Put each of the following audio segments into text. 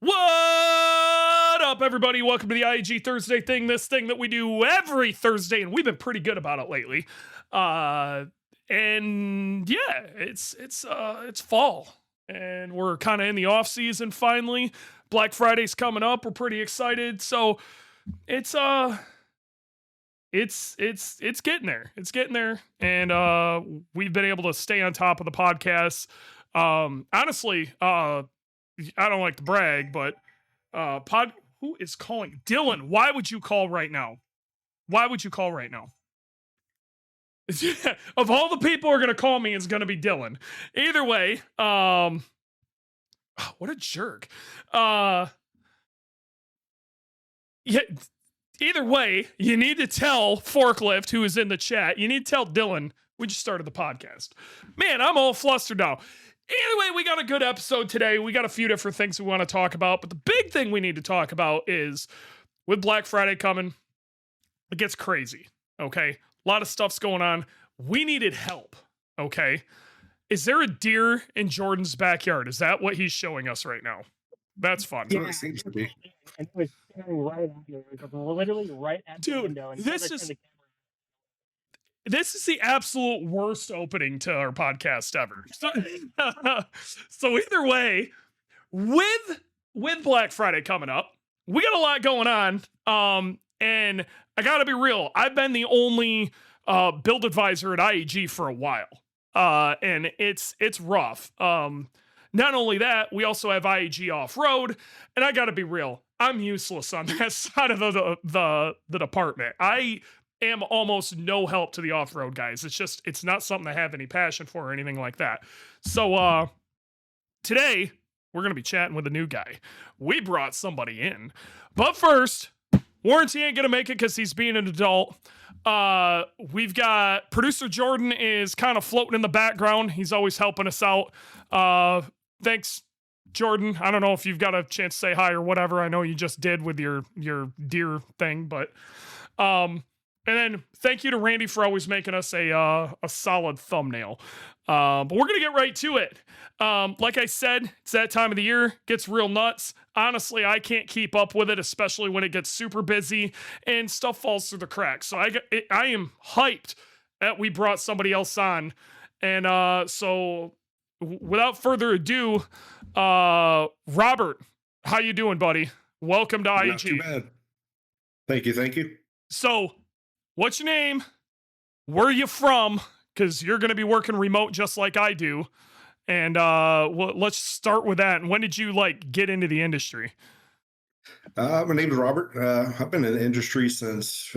What up, everybody? Welcome to the IAG Thursday thing, this thing that we do every Thursday, and we've been pretty good about it lately. And yeah, it's fall, and we're kind of in the off season finally. Black Friday's coming up. We're pretty excited, so it's getting there. It's getting there, and we've been able to stay on top of the podcast. Honestly, I don't like to brag, but who is calling? Dylan, why would you call right now? Why would you call right now? Of all the people who are going to call me, it's going to be Dylan. Either way, what a jerk. Yeah, either way, you need to tell Forklift, who is in the chat, you need to tell Dylan we just started the podcast. Man, I'm all flustered now. Anyway, we got a good episode today. We got a few different things we want to talk about, but the big thing we need to talk about is with Black Friday coming, it gets crazy, okay? A lot of stuff's going on. We needed help, okay? Is there a deer in Jordan's backyard? Is that what he's showing us right now? That's fun. Yeah, it seems to be. And it was staring right at you. It was literally right at the window. And this is the absolute worst opening to our podcast ever. So either way, with Black Friday coming up, we got a lot going on. And I gotta be real, I've been the only build advisor at IAG for a while. And it's rough. Not only that, we also have IAG off-road, and I gotta be real, I'm useless on that side of the department. I am almost no help to the off-road guys. It's not something I have any passion for or anything like that. So today we're gonna be chatting with a new guy. We brought somebody in, but first, Warranty ain't gonna make it because he's being an adult. We've got producer Jordan is kind of floating in the background. He's always helping us out. Thanks, Jordan. I don't know if you've got a chance to say hi or whatever. I know you just did with your deer thing, but and then thank you to Randy for always making us a solid thumbnail. But we're gonna get right to it. Like I said, it's that time of the year, gets real nuts. Honestly, I can't keep up with it, especially when it gets super busy and stuff falls through the cracks. So I am hyped that we brought somebody else on. And so without further ado, Robert, how you doing, buddy? Welcome to IAG. Not too bad. Thank you. So, what's your name? Where are you from? Because you're going to be working remote just like I do. And well, let's start with that. And when did you get into the industry? My name is Robert. I've been in the industry since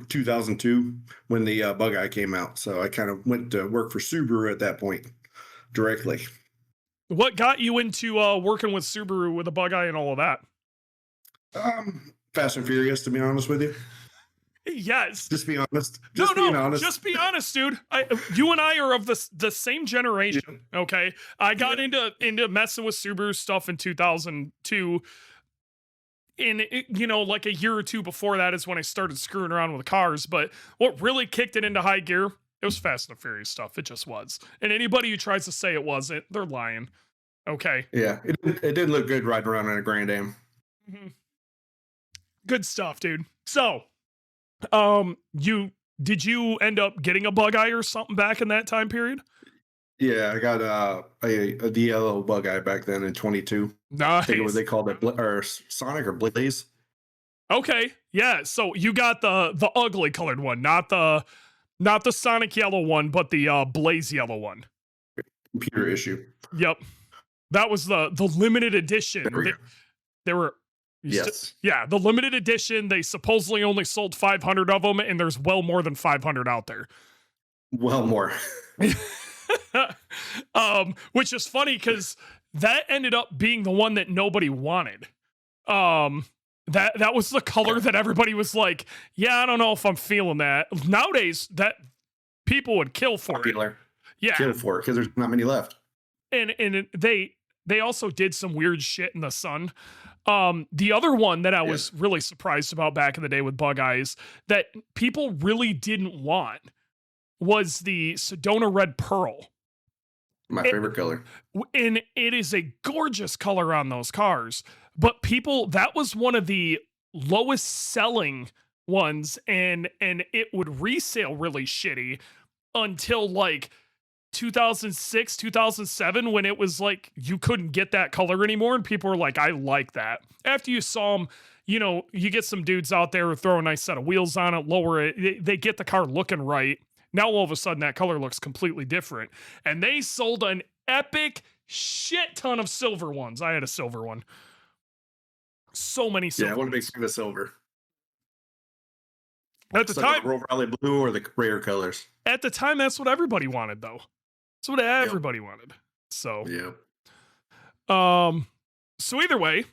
2002 when the Bug-Eye came out. So I kind of went to work for Subaru at that point directly. What got you into working with Subaru with the Bug-Eye and all of that? Fast and Furious, to be honest with you. Yes. Just be honest. Just be honest, dude. You and I are of the same generation. Yeah. Okay. I got into messing with Subaru stuff in 2002. And like a year or two before that is when I started screwing around with cars. But what really kicked it into high gear, it was Fast and Furious stuff. It just was. And anybody who tries to say it wasn't, they're lying. Okay. Yeah. It didn't look good riding around in a Grand Am. Mm-hmm. Good stuff, dude. So, did you end up getting a Bug-Eye or something back in that time period? Yeah, I got a yellow Bug-Eye back then in 22. Nice. I think it was, they called it or Sonic or Blaze. Okay, yeah. So you got the ugly colored one, not the Sonic yellow one, but the Blaze yellow one. Computer issue. Yep, that was the limited edition. They were. Yes. Yeah, the limited edition, they supposedly only sold 500 of them, and there's well more than 500 out there. Well more. Which is funny because that ended up being the one that nobody wanted. That was the color that everybody was like, yeah, I don't know if I'm feeling that. Nowadays, that people would kill for Popular. it. Yeah. Kill for it because there's not many left. And they also did some weird shit in the sun. The other one that I was really surprised about back in the day with Bug-Eyes that people really didn't want was the Sedona Red Pearl. My favorite color. And it is a gorgeous color on those cars. But people, that was one of the lowest selling ones, and it would resale really shitty until like 2006, 2007, when it was like you couldn't get that color anymore, and people were like, I like that. After you saw them, you know, you get some dudes out there who throw a nice set of wheels on it, lower it, they get the car looking right. Now all of a sudden that color looks completely different. And they sold an epic shit ton of silver ones. I had a silver one. So many silver. Yeah, I want to make some of the silver. At the time, Roll Raleigh blue or the rare colors. At the time, that's what everybody wanted, though. That's what everybody wanted. So, so either way,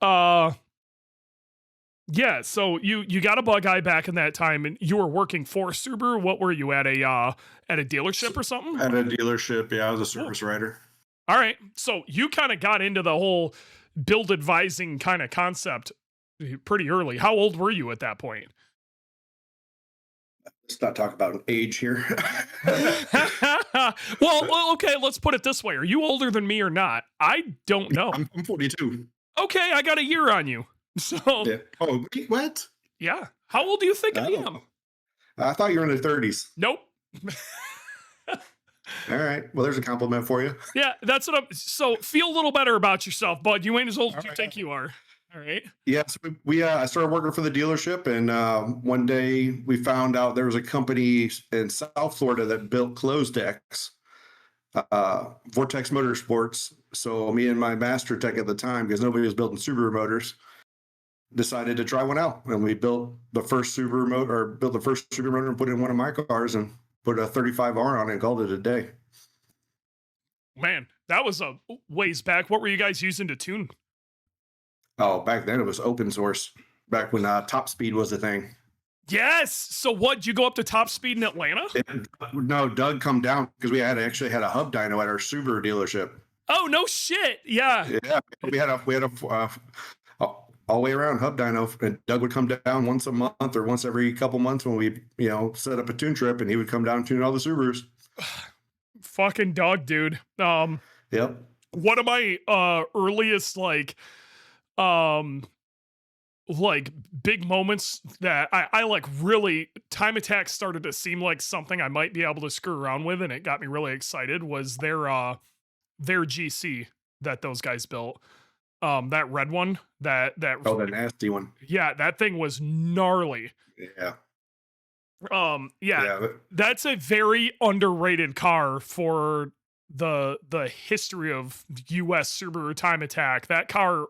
yeah. So you got a bug eye back in that time, and you were working for Subaru. What were you at a dealership or something? At a dealership, yeah. I was a service writer. All right. So you kind of got into the whole build advising kind of concept pretty early. How old were you at that point? Let's not talk about age here. Well, okay, let's put it this way. Are you older than me or not? I don't know. I'm 42. Okay, I got a year on you. So, yeah. Oh, what? Yeah. How old do you think I am? I thought you were in the 30s. Nope. All right. Well, there's a compliment for you. Yeah, that's what I'm. So feel a little better about yourself, bud. You ain't as old as you think you are. All right. Yes, I started working for the dealership, and one day we found out there was a company in South Florida that built closed decks, Vortex Motorsports. So me and my master tech at the time, because nobody was building Subaru motors, decided to try one out, and we built the first Subaru motor, and put it in one of my cars, and put a 35R on it and called it a day. Man, that was a ways back. What were you guys using to tune? Oh, back then it was open source. Back when top speed was a thing. Yes. So what? You go up to top speed in Atlanta? No, Doug come down because we actually had a hub dyno at our Subaru dealership. Oh no shit! Yeah. Yeah, we had a all the way around hub dyno, and Doug would come down once a month or once every couple months when we set up a tune trip, and he would come down and tune all the Subarus. Fucking Doug, dude. Yep. One of my earliest big moments that I like really time attack started to seem like something I might be able to screw around with, and it got me really excited, was their GC that those guys built. That red one, the nasty one. Yeah, that thing was gnarly. Yeah. That's a very underrated car for the history of US Subaru time attack. That car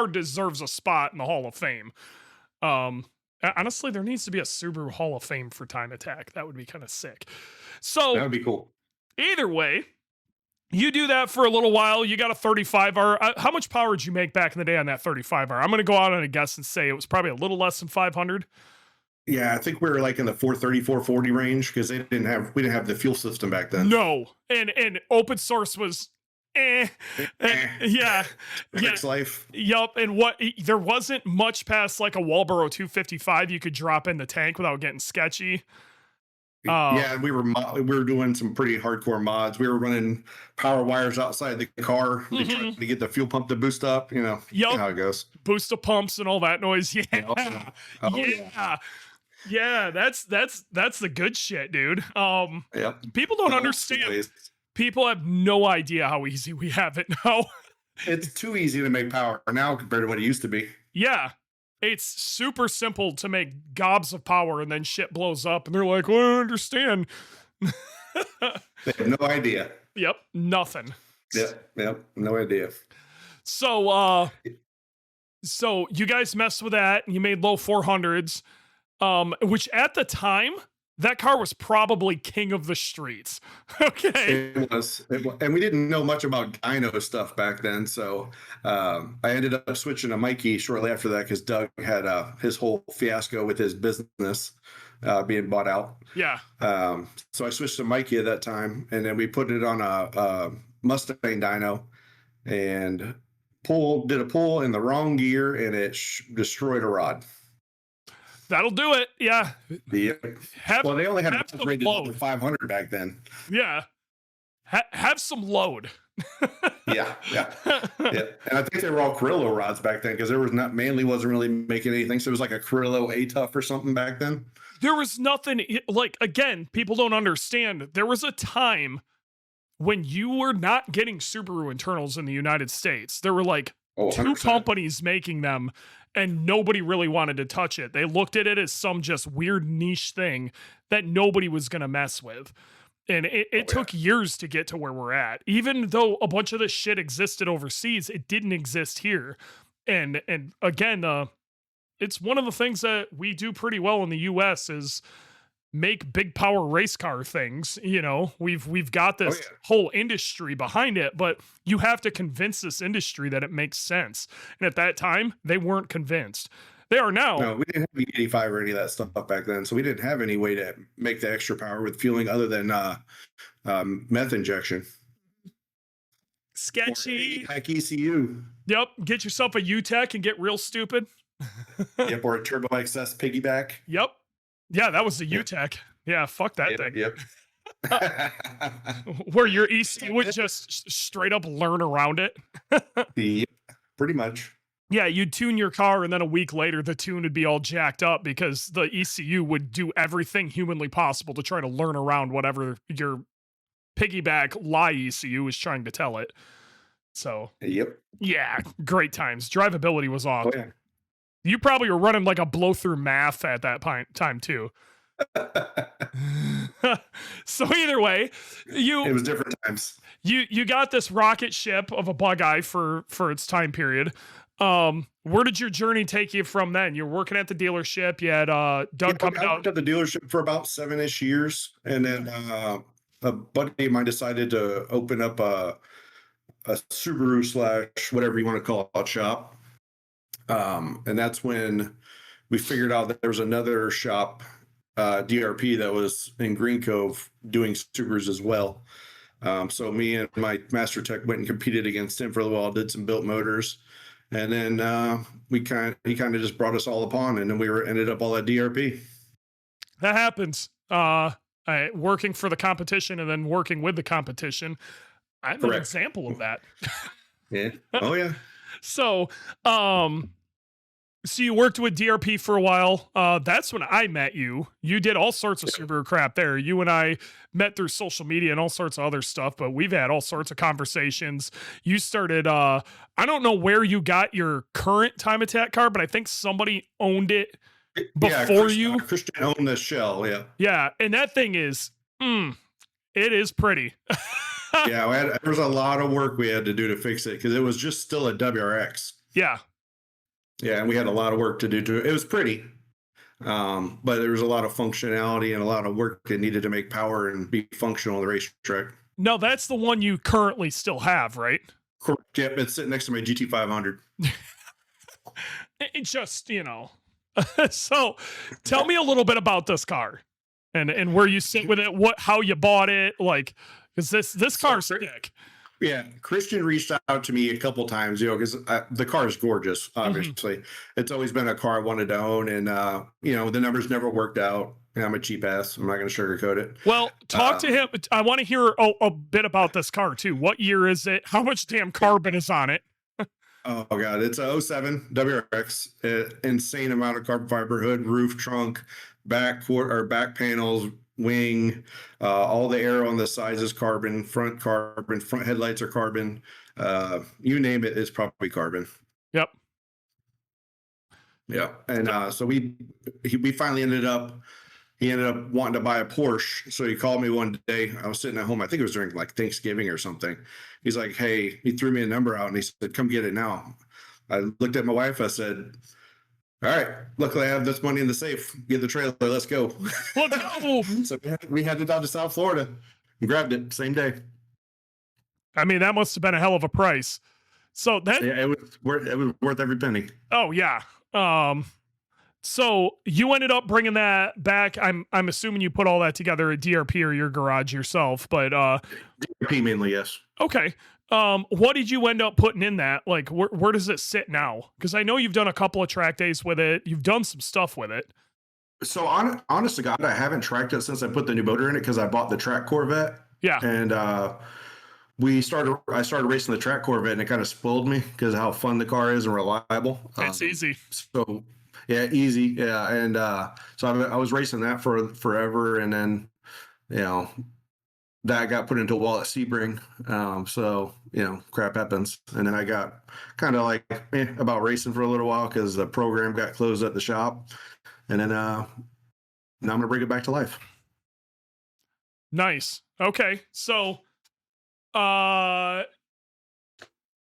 deserves a spot in the Hall of Fame. Honestly, there needs to be a Subaru Hall of Fame for time attack. That would be kind of sick. So that would be cool. Either way, you do that for a little while. You got a 35R. How much power did you make back in the day on that 35R? I'm going to go out on a guess and say it was probably a little less than 500. Yeah, I think we were like in the 430, 440 range, because we didn't have the fuel system back then. No, and open source was yeah. Life. Yup. And there wasn't much past like a Walboro 255 you could drop in the tank without getting sketchy. Yeah, we were doing some pretty hardcore mods. We were running power wires outside the car trying to get the fuel pump to boost up. You know how it goes. Boost the pumps and all that noise. Yeah. Yeah, that's the good shit, dude. People don't understand. People have no idea how easy we have it now. It's too easy to make power now compared to what it used to be. Yeah. It's super simple to make gobs of power, and then shit blows up and they're like, well, I don't understand. They have no idea. Yep. Nothing. Yep. No idea. So you guys messed with that and you made low 400s, which at the time, that car was probably king of the streets. Okay. It was. And we didn't know much about dyno stuff back then. So I ended up switching to Mikey shortly after that because Doug had his whole fiasco with his business being bought out. Yeah. So I switched to Mikey at that time, and then we put it on a Mustang dyno and did a pull in the wrong gear, and it destroyed a rod. That'll do it. Yeah. Well, they only had a rated 500 back then. Yeah. have some load. Yeah. And I think they were all Carrillo rods back then because there was not Manley wasn't really making anything. So it was like a Carrillo A-Tough or something back then. There was nothing like, again, people don't understand. There was a time when you were not getting Subaru internals in the United States. There were like 2 companies making them and nobody really wanted to touch it. They looked at it as some just weird niche thing that nobody was going to mess with. And it took years to get to where we're at. Even though a bunch of this shit existed overseas, it didn't exist here. And again, it's one of the things that we do pretty well in the US is make big power race car things. You know, we've got this whole industry behind it, but you have to convince this industry that it makes sense. And at that time, they weren't convinced. They are now. No, we didn't have the 85 or any of that stuff back then, so we didn't have any way to make the extra power with fueling other than meth injection. Sketchy. Heck, ECU. Yep. Get yourself a UTEC and get real stupid. Yep, or a Turbo XS piggyback. Yep. Yeah, that was the UTEC. Yeah, fuck that thing. Yep. Where your ECU would just straight up learn around it. Yep, pretty much. Yeah, you'd tune your car, and then a week later, the tune would be all jacked up because the ECU would do everything humanly possible to try to learn around whatever your piggyback lie ECU was trying to tell it. So, yep. Yeah, great times. Drivability was awesome. Oh, yeah. You probably were running like a blow-through math at that time, too. So either way, it was different times. You got this rocket ship of a Bug-Eye for its time period. Where did your journey take you from then? You're working at the dealership. You had Doug coming out. I worked at the dealership for about 7-ish years, and then a buddy of mine decided to open up a Subaru / whatever you want to call it shop. And that's when we figured out that there was another shop, DRP, that was in Green Cove doing Subarus as well. So me and my master tech went and competed against him for a little while, did some built motors. And then he kind of just brought us all upon, and then we ended up all at DRP. That happens. Working for the competition and then working with the competition. I'm an example of that. Yeah. Oh yeah. So you worked with DRP for a while. That's when I met you. You did all sorts of Subaru crap there. You and I met through social media and all sorts of other stuff, but we've had all sorts of conversations. You started, I don't know where you got your current Time Attack car, but I think somebody owned it before you. Christian owned the shell, yeah. Yeah, and that thing is, it is pretty. Yeah, there was a lot of work we had to do to fix it because it was just still a WRX. Yeah. Yeah, and we had a lot of work to do to it. It was pretty, but there was a lot of functionality and a lot of work that needed to make power and be functional on the racetrack. No, that's the one you currently still have, right? Correct. Yep, it's sitting next to my GT500. It just, So tell me a little bit about this car and where you sit with it, how you bought it, like, because this car's sick. Yeah, Christian reached out to me a couple times, because the car is gorgeous, obviously. It's always been a car I wanted to own, and, the numbers never worked out. And I'm a cheap ass. I'm not going to sugarcoat it. Well, talk to him. I want to hear a bit about this car, too. What year is it? How much damn carbon is on it? Oh, God. It's a 07 WRX. Insane amount of carbon fiber, hood, roof, trunk, back panels, wing, all the air on the sides is carbon, front headlights are carbon, you name it, it's probably carbon. Yep. Yeah. And so we finally ended up wanting to buy a Porsche. So he called me one day. I was sitting at home, I think it was during like Thanksgiving or something. He's like, hey, he threw me a number out and he said, come get it now. I looked at my wife, I said, all right, luckily I have this money in the safe. Get the trailer, let's go. So we headed down to South Florida and grabbed it same day. I mean, that must have been a hell of a price. So that it was worth every penny. Oh yeah. So you ended up bringing that back. I'm assuming you put all that together at DRP or your garage yourself, but DRP mainly, yes. Okay. What did you end up putting in that? Like, where does it sit now? Because I know you've done a couple of track days with it. You've done some stuff with it. So honest to God, I haven't tracked it since I put the new motor in it because I bought the track Corvette. Yeah. And I started racing the track Corvette, and it kind of spoiled me because of how fun the car is and reliable. It's easy. So yeah, easy. Yeah. And so I was racing that for forever. And then, you know, that got put into a wall at Sebring. So, you know, crap happens. And then I got kind of like about racing for a little while because the program got closed at the shop. And then now I'm going to bring it back to life. Nice. Okay. So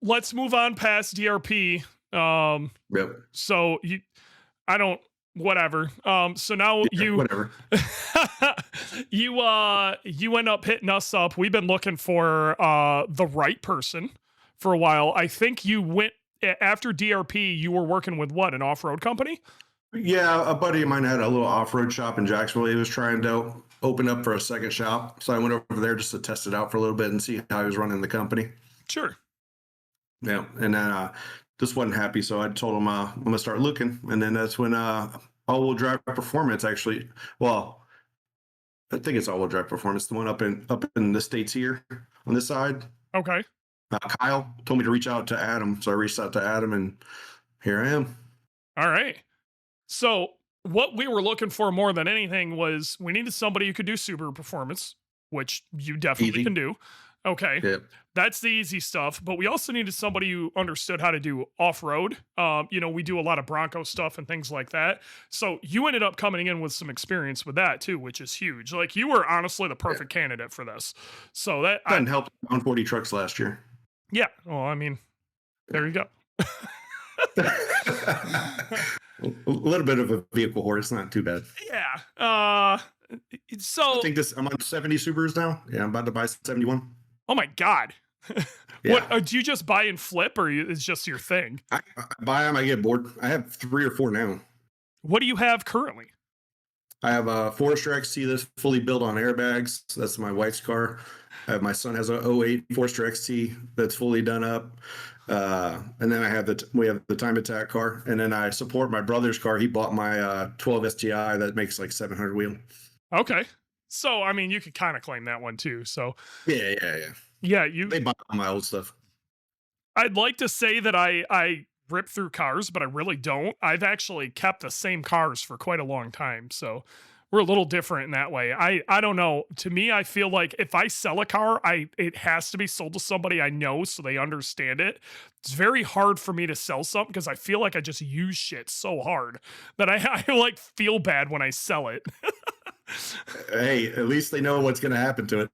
let's move on past DRP. Yep. So whatever. So now Whatever. you end up hitting us up. We've been looking for the right person for a while. I think you went after DRP, you were working with what, an off-road company? Yeah, a buddy of mine had a little off-road shop in Jacksonville. He was trying to open up for a second shop. So I went over there just to test it out for a little bit and see how he was running the company. Sure. Yeah. And then just wasn't happy. So I told him I'm going to start looking. And then that's when all-wheel drive performance actually, well, I think it's all-wheel drive performance, the one up in the States here on this side. Okay. Kyle told me to reach out to Adam. So I reached out to Adam and here I am. All right. So what we were looking for more than anything was we needed somebody who could do Subaru performance, which you definitely can do. Okay. Yep. That's the easy stuff. But we also needed somebody who understood how to do off-road. We do a lot of Bronco stuff and things like that. So you ended up coming in with some experience with that too, which is huge. Like you were honestly the perfect candidate for this. So that didn't help on 40 trucks last year. Yeah. Well, I mean, there you go. A little bit of a vehicle whore. It's not too bad. Yeah. So I think I'm on 70 Subarus now. Yeah, I'm about to buy 71. Oh my God. Yeah. What do you just buy and flip, or is just your thing? I buy them, I get bored. I have 3 or 4 now. What do you have currently? I have a Forester XT that's fully built on airbags. That's my wife's car. My son has a 08 Forester XT that's fully done up. And then we have the Time Attack car. And then I support my brother's car. He bought my 12 STI that makes like 700 wheel. Okay. So, I mean, you could kind of claim that one too. So Yeah. Yeah, They buy all my old stuff. I'd like to say that I rip through cars, but I really don't. I've actually kept the same cars for quite a long time. So we're a little different in that way. I don't know. To me, I feel like if I sell a car, it has to be sold to somebody I know so they understand it. It's very hard for me to sell something because I feel like I just use shit so hard that I like feel bad when I sell it. Hey, at least they know what's going to happen to it.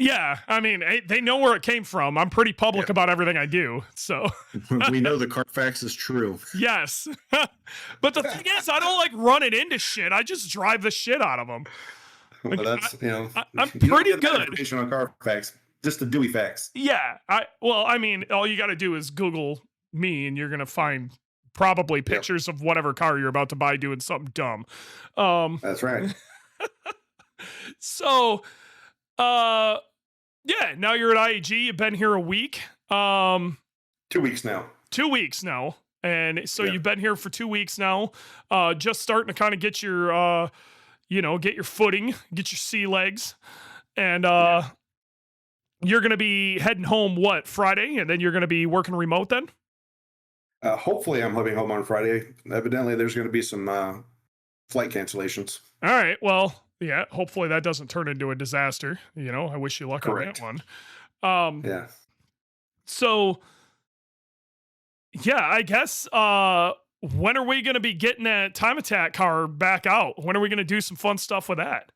Yeah, I mean, they know where it came from. I'm pretty public about everything I do, so. We know the Carfax is true. Yes. But the thing is, I don't like run it into shit. I just drive the shit out of them. Well, that's, I'm pretty good. Information on Carfax, just the Dewey facts. Yeah. I mean, all you got to do is Google me and you're going to find probably pictures of whatever car you're about to buy doing something dumb. That's right. So, yeah, now you're at IAG. You've been here a week. 2 weeks now. 2 weeks now. And so you've been here for 2 weeks now. Just starting to kind of get your, get your footing, get your sea legs. And you're going to be heading home, Friday? And then you're going to be working remote then? Hopefully I'm heading home on Friday. Evidently there's going to be some flight cancellations. All right. Well, yeah, hopefully that doesn't turn into a disaster. I wish you luck on that one. Yeah. So, yeah, I guess, when are we going to be getting that Time Attack car back out? When are we going to do some fun stuff with that?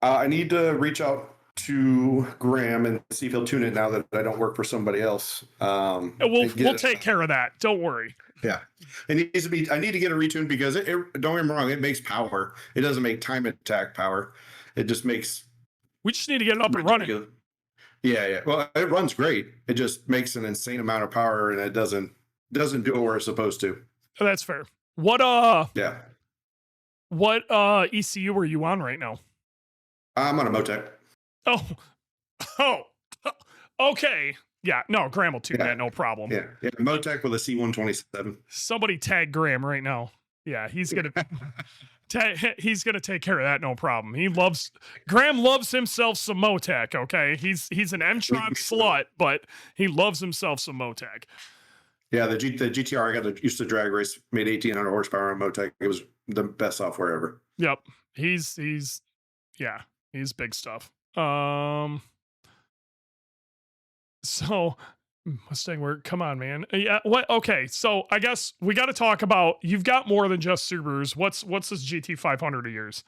I need to reach out to Graham and see if he'll tune it now that I don't work for somebody else. We'll take care of that. Don't worry. Yeah. It needs to be, I need to get it retuned because don't get me wrong, it makes power. It doesn't make Time Attack power. It just makes. We just need to get it up and running. Yeah. Well, it runs great. It just makes an insane amount of power and it doesn't do what it's supposed to. Oh, that's fair. What ECU are you on right now? I'm on a Motec. Oh, okay. Yeah, no, Graham will tune that, no problem. Yeah, Motec with a C127. Somebody tag Graham right now. Yeah, he's gonna. He's gonna take care of that, no problem. Graham loves himself some Motec. Okay, he's an M-Tron slut, but he loves himself some Motec. Yeah, the GTR I used to drag race, made 1,800 horsepower on Motec. It was the best software ever. Yep, he's big stuff. So Mustang work, come on, man. Yeah, what? Okay, so I guess we got to talk about. You've got more than just Subarus. What's this GT 500 of yours?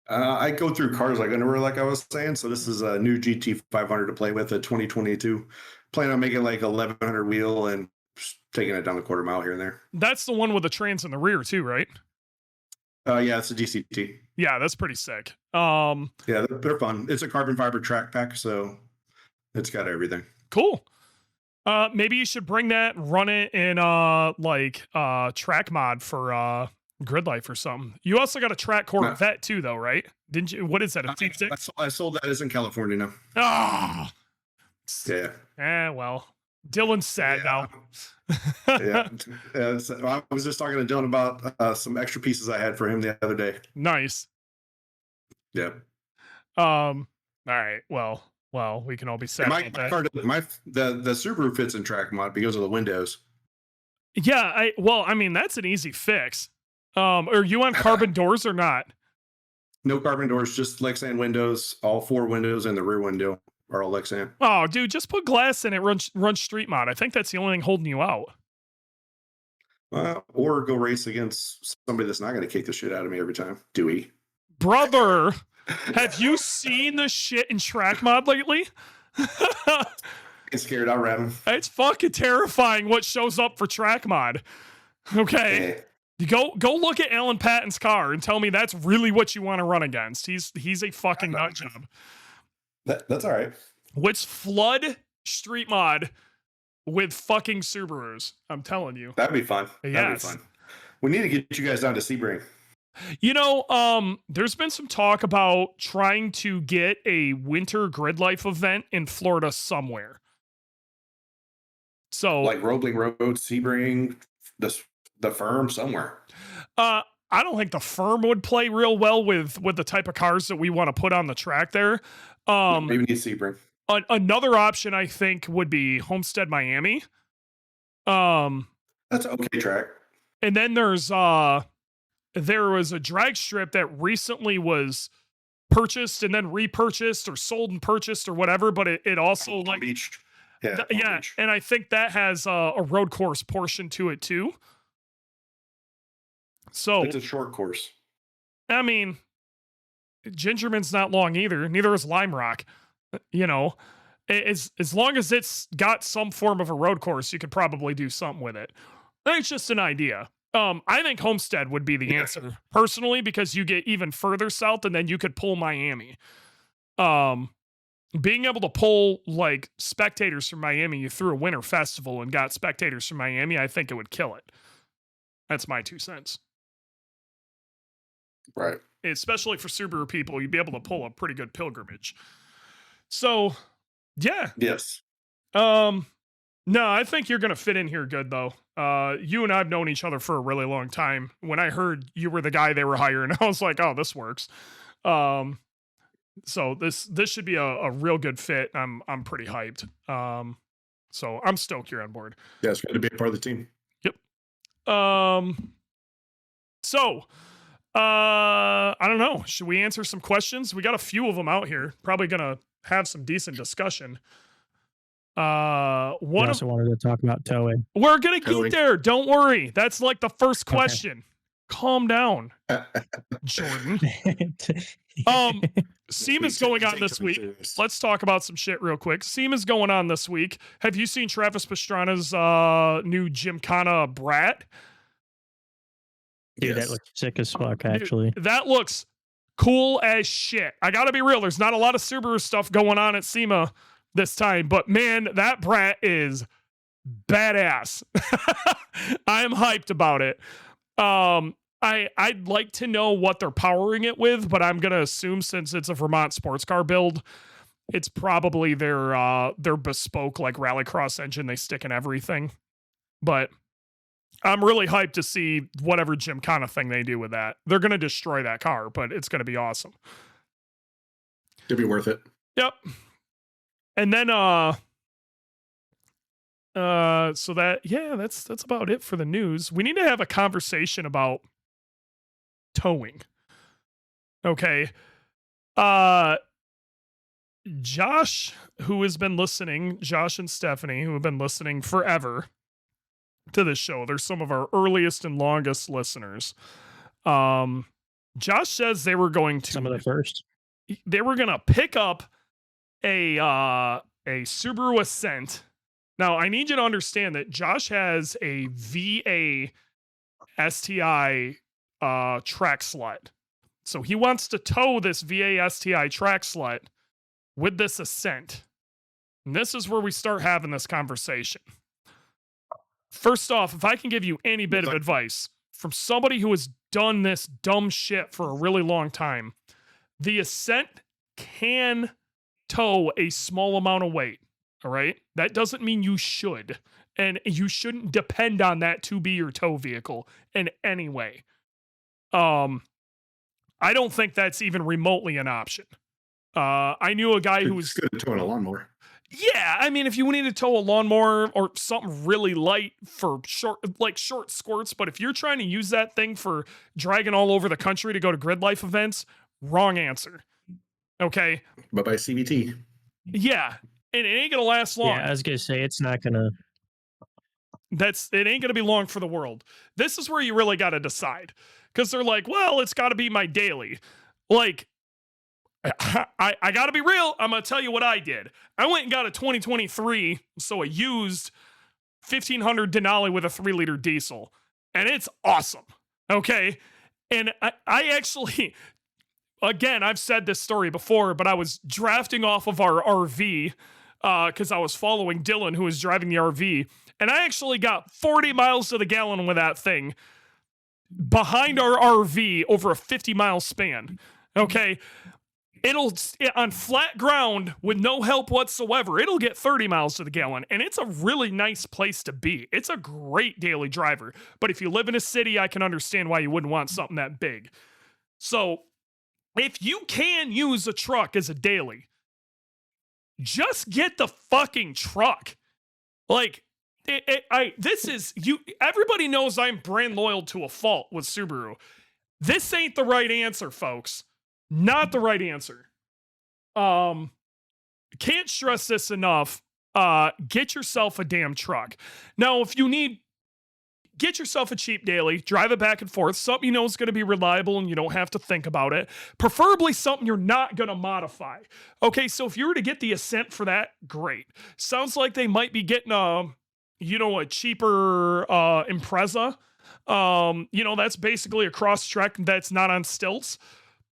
I go through cars like underwear, like I was saying. So this is a new GT 500 to play with, a 2022. Plan on making like 1,100 wheel and just taking it down the quarter mile here and there. That's the one with the trans in the rear too, right? Yeah, it's a DCT. Yeah, that's pretty sick. Yeah, they're fun. It's a carbon fiber track pack, so it's got everything. Cool. Maybe you should bring that, run it in track mod for Grid Life or something. You also got a track Corvette too, though, right? Didn't you? What is that? I sold that as in California now. Ah. Yeah. Well, Dylan's sad now. So I was just talking to Dylan about some extra pieces I had for him the other day. Nice. Yeah. All right. Well, we can all be sad. The Subaru fits in track mod because of the windows. Yeah. I mean, that's an easy fix. Are you on carbon doors or not? No carbon doors, just Lexan windows. All 4 windows and the rear window are all Lexan. Oh, dude, just put glass in it. Run street mod. I think that's the only thing holding you out. Or go race against somebody that's not going to kick the shit out of me every time. Dewey. Brother, have you seen the shit in track mod lately? Get scared, I'll rat him. It's fucking terrifying what shows up for track mod. Okay. You go look at Alan Patton's car and tell me that's really what you want to run against. He's a fucking nut job. That's all right. Let's flood street mod with fucking Subarus. I'm telling you. That'd be fun. Yes. That'd be fun. We need to get you guys down to Sebring. You know, there's been some talk about trying to get a winter Grid Life event in Florida somewhere. So like Roebling Road, Sebring, the firm somewhere. I don't think the firm would play real well with the type of cars that we want to put on the track there. Maybe need Sebring. Another option I think would be Homestead, Miami. That's an okay track. And then there was a drag strip that recently was purchased and then repurchased or sold and purchased or whatever, but it also Palm like Beach. Yeah, Beach. and I think that has a road course portion to it too. So it's a short course. I mean, Gingerman's not long either. Neither is Lime Rock. You know, as long as it's got some form of a road course, you could probably do something with it. It's just an idea. I think Homestead would be the answer personally, because you get even further south and then you could pull Miami. Being able to pull like spectators from Miami, you threw a winter festival and got spectators from Miami, I think it would kill it. That's my 2 cents. Right. Especially for Subaru people, you'd be able to pull a pretty good pilgrimage. So, yeah. Yes. No, I think you're gonna fit in here good though. You and I've known each other for a really long time. When I heard you were the guy they were hiring, I was like, oh, this works. So this should be a real good fit. I'm pretty hyped. So I'm stoked you're on board. Yeah, it's good to be a part of the team. Yep. So I don't know. Should we answer some questions? We got a few of them out here. Probably gonna have some decent discussion. I also wanted to talk about towing. We're gonna get there. Don't worry. That's like the first question. Okay. Calm down, Jordan. SEMA's going on this week. Let's talk about some shit real quick. SEMA's going on this week. Have you seen Travis Pastrana's new Gymkhana Brat? Dude, that looks sick as fuck, actually. Dude, that looks cool as shit. I gotta be real. There's not a lot of Subaru stuff going on at SEMA this time, but man, that Brat is badass. I'm hyped about it. I'd like to know what they're powering it with, but I'm gonna assume since it's a Vermont sports car build, it's probably their bespoke like rallycross engine they stick in everything. But I'm really hyped to see whatever Gymkhana thing they do with that. They're going to destroy that car, but it's going to be awesome. It'd be worth it. Yep. And then so that's about it for the news. We need to have a conversation about towing. Okay. Josh, who has been listening, Josh and Stephanie, who have been listening forever to this show. They're some of our earliest and longest listeners. Josh says they were going to Some of the first. They were gonna pick up a Subaru Ascent. Now, I need you to understand that Josh has a VA STI track slut. So he wants to tow this VA STI track slut with this Ascent. And this is where we start having this conversation. First off, if I can give you any bit of advice from somebody who has done this dumb shit for a really long time, the Ascent can tow a small amount of weight. All right. That doesn't mean you should. And you shouldn't depend on that to be your tow vehicle in any way. I don't think that's even remotely an option. I knew a guy who was good at towing a lawnmower. Yeah, I mean, if you need to tow a lawnmower or something really light for short squirts, but if you're trying to use that thing for dragging all over the country to go to grid life events, wrong answer. Okay. But by CVT. Yeah, and it ain't gonna last long. Yeah, I was gonna say it's not gonna. It ain't gonna be long for the world. This is where you really got to decide, because they're like, well, it's got to be my daily. Like, I got to be real. I'm going to tell you what I did. I went and got a 2023, so a used 1500 Denali with a 3-liter diesel, and it's awesome. Okay. And I actually, again, I've said this story before, but I was drafting off of our RV because I was following Dylan, who was driving the RV, and I actually got 40 miles to the gallon with that thing behind our RV over a 50-mile span. Okay. It'll, on flat ground with no help whatsoever, it'll get 30 miles to the gallon, and it's a really nice place to be. It's a great daily driver, but if you live in a city, I can understand why you wouldn't want something that big. So if you can use a truck as a daily, just get the fucking truck. Like, everybody knows I'm brand loyal to a fault with Subaru. This ain't the right answer, folks. Not the right answer. Can't stress this enough. Get yourself a damn truck. Now, if you need, get yourself a cheap daily, drive it back and forth, something you know is going to be reliable and you don't have to think about it. Preferably something you're not going to modify. Okay, so if you were to get the Ascent for that, great. Sounds like they might be getting a cheaper Impreza. That's basically a cross-track that's not on stilts.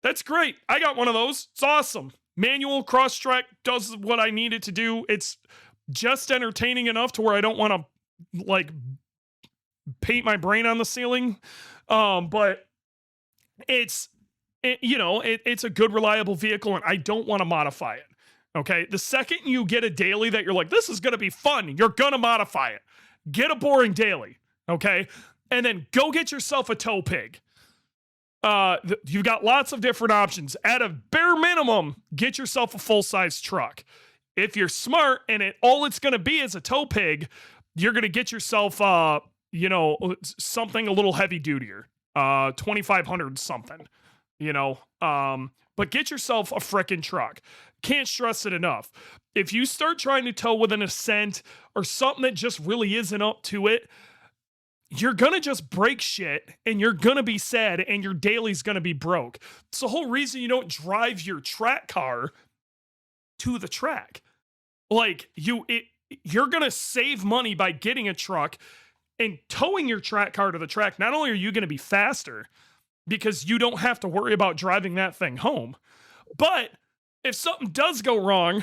That's great. I got one of those. It's awesome. Manual cross-track does what I need it to do. It's just entertaining enough to where I don't want to like paint my brain on the ceiling. But it's a good, reliable vehicle, and I don't want to modify it. Okay. The second you get a daily that you're like, this is going to be fun, you're going to modify it. Get a boring daily. Okay. And then go get yourself a tow pig. You've got lots of different options. At a bare minimum, get yourself a full-size truck. If you're smart and all it's going to be is a tow pig, you're going to get yourself, something a little heavy-dutier, 2500 something, but get yourself a frickin' truck. Can't stress it enough. If you start trying to tow with an Ascent or something that just really isn't up to it, you're going to just break shit and you're going to be sad and your daily's going to be broke. It's the whole reason you don't drive your track car to the track. Like, you're going to save money by getting a truck and towing your track car to the track. Not only are you going to be faster because you don't have to worry about driving that thing home, but if something does go wrong,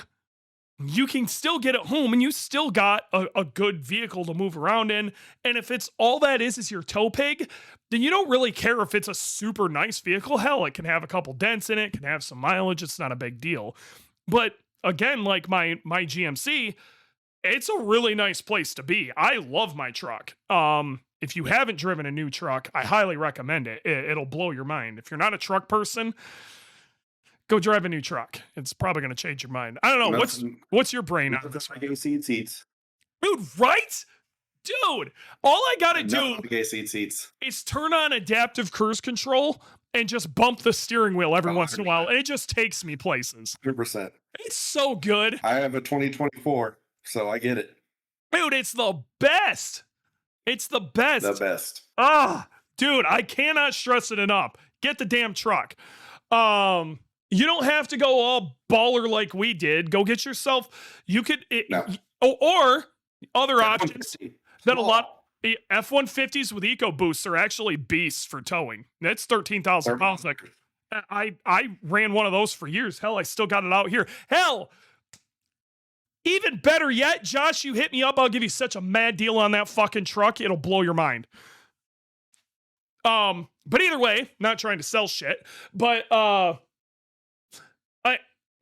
you can still get it home and you still got a good vehicle to move around in. And if it's all that is your tow pig, then you don't really care if it's a super nice vehicle. Hell, it can have a couple dents in it, can have some mileage. It's not a big deal. But again, like my GMC, it's a really nice place to be. I love my truck. if you haven't driven a new truck, I highly recommend it. It'll blow your mind. If you're not a truck person, go drive a new truck. It's probably going to change your mind. I don't know. What's your brain on this? Like AC seats. Dude, right? Dude, all I got to do like AC seats. is turn on adaptive cruise control and just bump the steering wheel every once in a while. And it just takes me places. 100%. It's so good. I have a 2024, so I get it. Dude, it's the best. It's the best. The best. Dude, I cannot stress it enough. Get the damn truck. You don't have to go all baller like we did. Go get yourself. You could, or other options that a lot. F-150s with EcoBoosts are actually beasts for towing. That's 13,000 pounds. Like, I ran one of those for years. Hell, I still got it out here. Hell, even better yet, Josh, you hit me up. I'll give you such a mad deal on that fucking truck. It'll blow your mind. But either way, not trying to sell shit, but my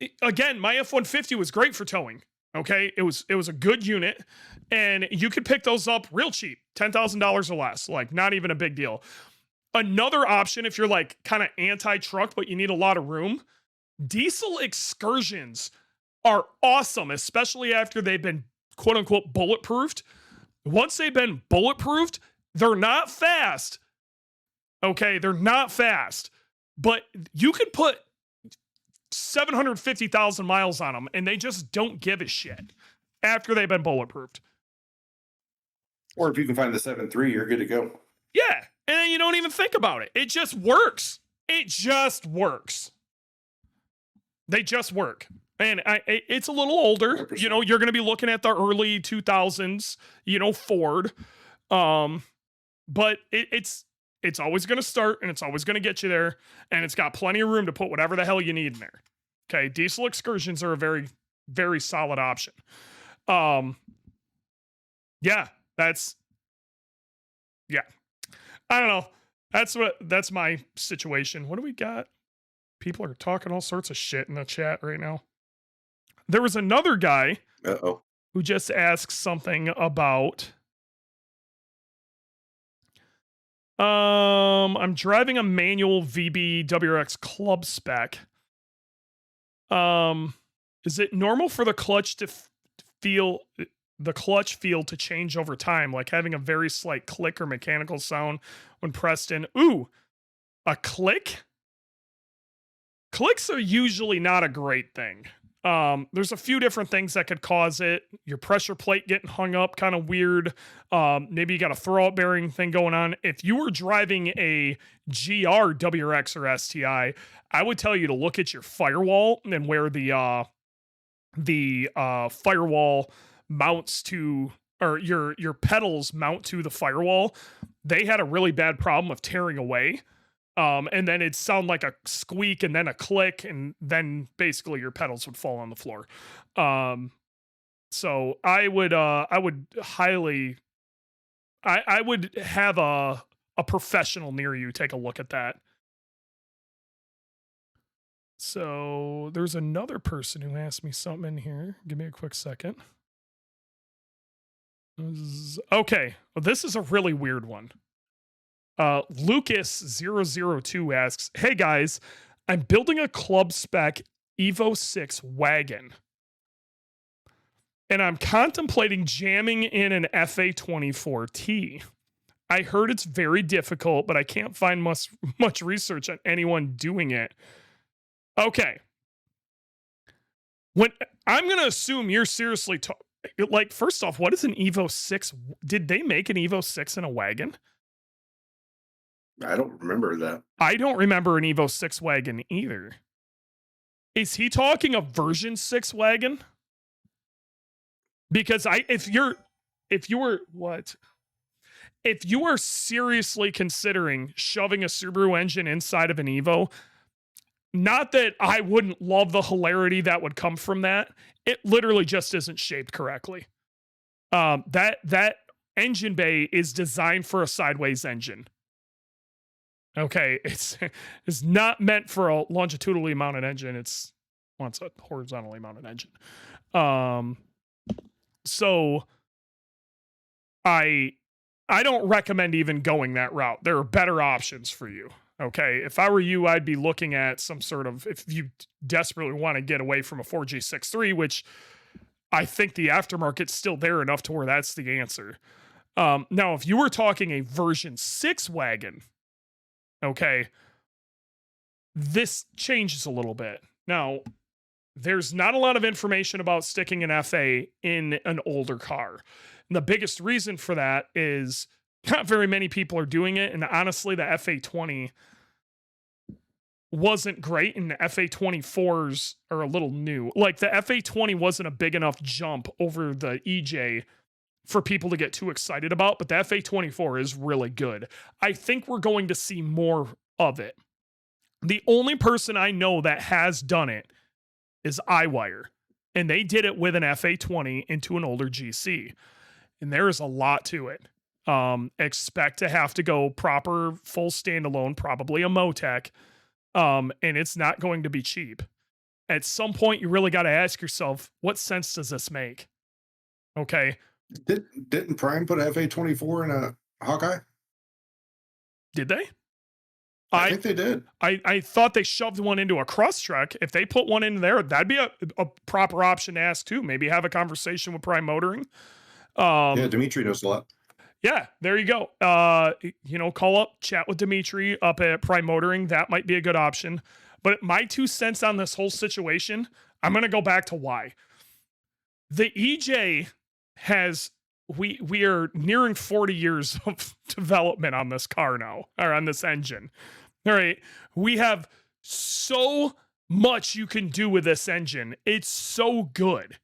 F-150 was great for towing. Okay, it was a good unit, and you could pick those up real cheap, $10,000 or less, like not even a big deal. Another option, if you're like kind of anti-truck but you need a lot of room, diesel excursions are awesome, especially after they've been quote unquote bulletproofed. Once they've been bulletproofed, they're not fast. Okay, they're not fast, but you could put 750,000 miles on them and they just don't give a shit after they've been bulletproofed. Or if you can find the 7.3, you're good to go. Yeah, and then you don't even think about it. It just works. It just works. They just work. And it's a little older. 100%. You know, you're going to be looking at the early 2000s, you know, Ford. But it's always going to start and it's always going to get you there. And it's got plenty of room to put whatever the hell you need in there. Okay. Diesel excursions are a very, very solid option. Yeah. I don't know. That's my situation. What do we got? People are talking all sorts of shit in the chat right now. There was another guy who just asked something about I'm driving a manual VB WRX club spec. Is it normal for the clutch to feel to change over time, like having a very slight click or mechanical sound when pressed in? Ooh, a click? Clicks are usually not a great thing. There's a few different things that could cause it. Your pressure plate getting hung up, kind of weird. Maybe you got a throwout bearing thing going on. If you were driving a GR WRX or STI, I would tell you to look at your firewall and where the firewall mounts to, or your pedals mount to the firewall. They had a really bad problem of tearing away. And then it'd sound like a squeak and then a click, and then basically your pedals would fall on the floor. So I would have a professional near you take a look at that. So there's another person who asked me something in here. Give me a quick second. Okay, well, this is a really weird one. Lucas002 asks, hey guys, I'm building a club spec Evo 6 wagon, and I'm contemplating jamming in an FA24T. I heard it's very difficult, but I can't find much research on anyone doing it. Okay. I'm going to assume you're seriously like, first off, what is an Evo 6? Did they make an Evo 6 in a wagon? I don't remember that. I don't remember an Evo 6 wagon either. Is he talking a version 6 wagon? Because if you were seriously considering shoving a Subaru engine inside of an Evo, not that I wouldn't love the hilarity that would come from that, it literally just isn't shaped correctly. That engine bay is designed for a sideways engine. Okay, it's not meant for a longitudinally mounted engine. It's a horizontally mounted engine. So I I don't recommend even going that route. There are better options for you. Okay. If I were you, I'd be looking at some sort of, if you desperately want to get away from a 4G63, which I think the aftermarket's still there enough to where that's the answer. Now, if you were talking a version 6 wagon, okay, this changes a little bit. Now, there's not a lot of information about sticking an FA in an older car. And the biggest reason for that is not very many people are doing it. And honestly, the FA20 wasn't great, and the FA24s are a little new. Like, the FA20 wasn't a big enough jump over the EJ for people to get too excited about, but the FA24 is really good. I think we're going to see more of it. The only person I know that has done it is iWire, and they did it with an FA20 into an older GC, and there is a lot to it. Expect to have to go proper full standalone, probably a Motec, and it's not going to be cheap. At some point, you really got to ask yourself, what sense does this make? Okay. Didn't Prime put an FA24 in a Hawkeye? Did they? I think they did. I thought they shoved one into a cross truck. If they put one in there, that'd be a proper option to ask too. Maybe have a conversation with Prime Motoring. Yeah, Dimitri knows a lot. Yeah, there you go. Call up, chat with Dimitri up at Prime Motoring. That might be a good option. But my 2 cents on this whole situation, I'm going to go back to why. The EJ we are nearing 40 years of development on this car now, or on this engine. All right. We have so much you can do with this engine. It's so good.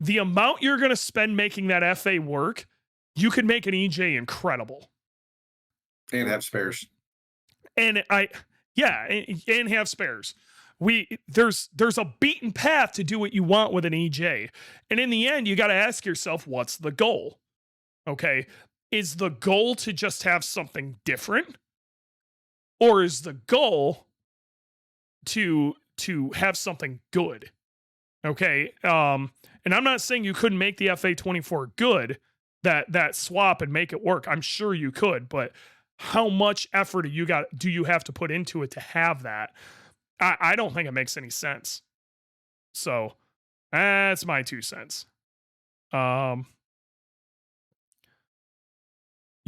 The amount you're going to spend making that FA work, you could make an EJ incredible. And have spares. And have spares. There's a beaten path to do what you want with an EJ. And in the end, you got to ask yourself, what's the goal? Okay. Is the goal to just have something different? Or is the goal to have something good? Okay. And I'm not saying you couldn't make the FA24 good, that swap, and make it work. I'm sure you could, but how much effort do you have to put into it to have that? I don't think it makes any sense. So that's my 2 cents. You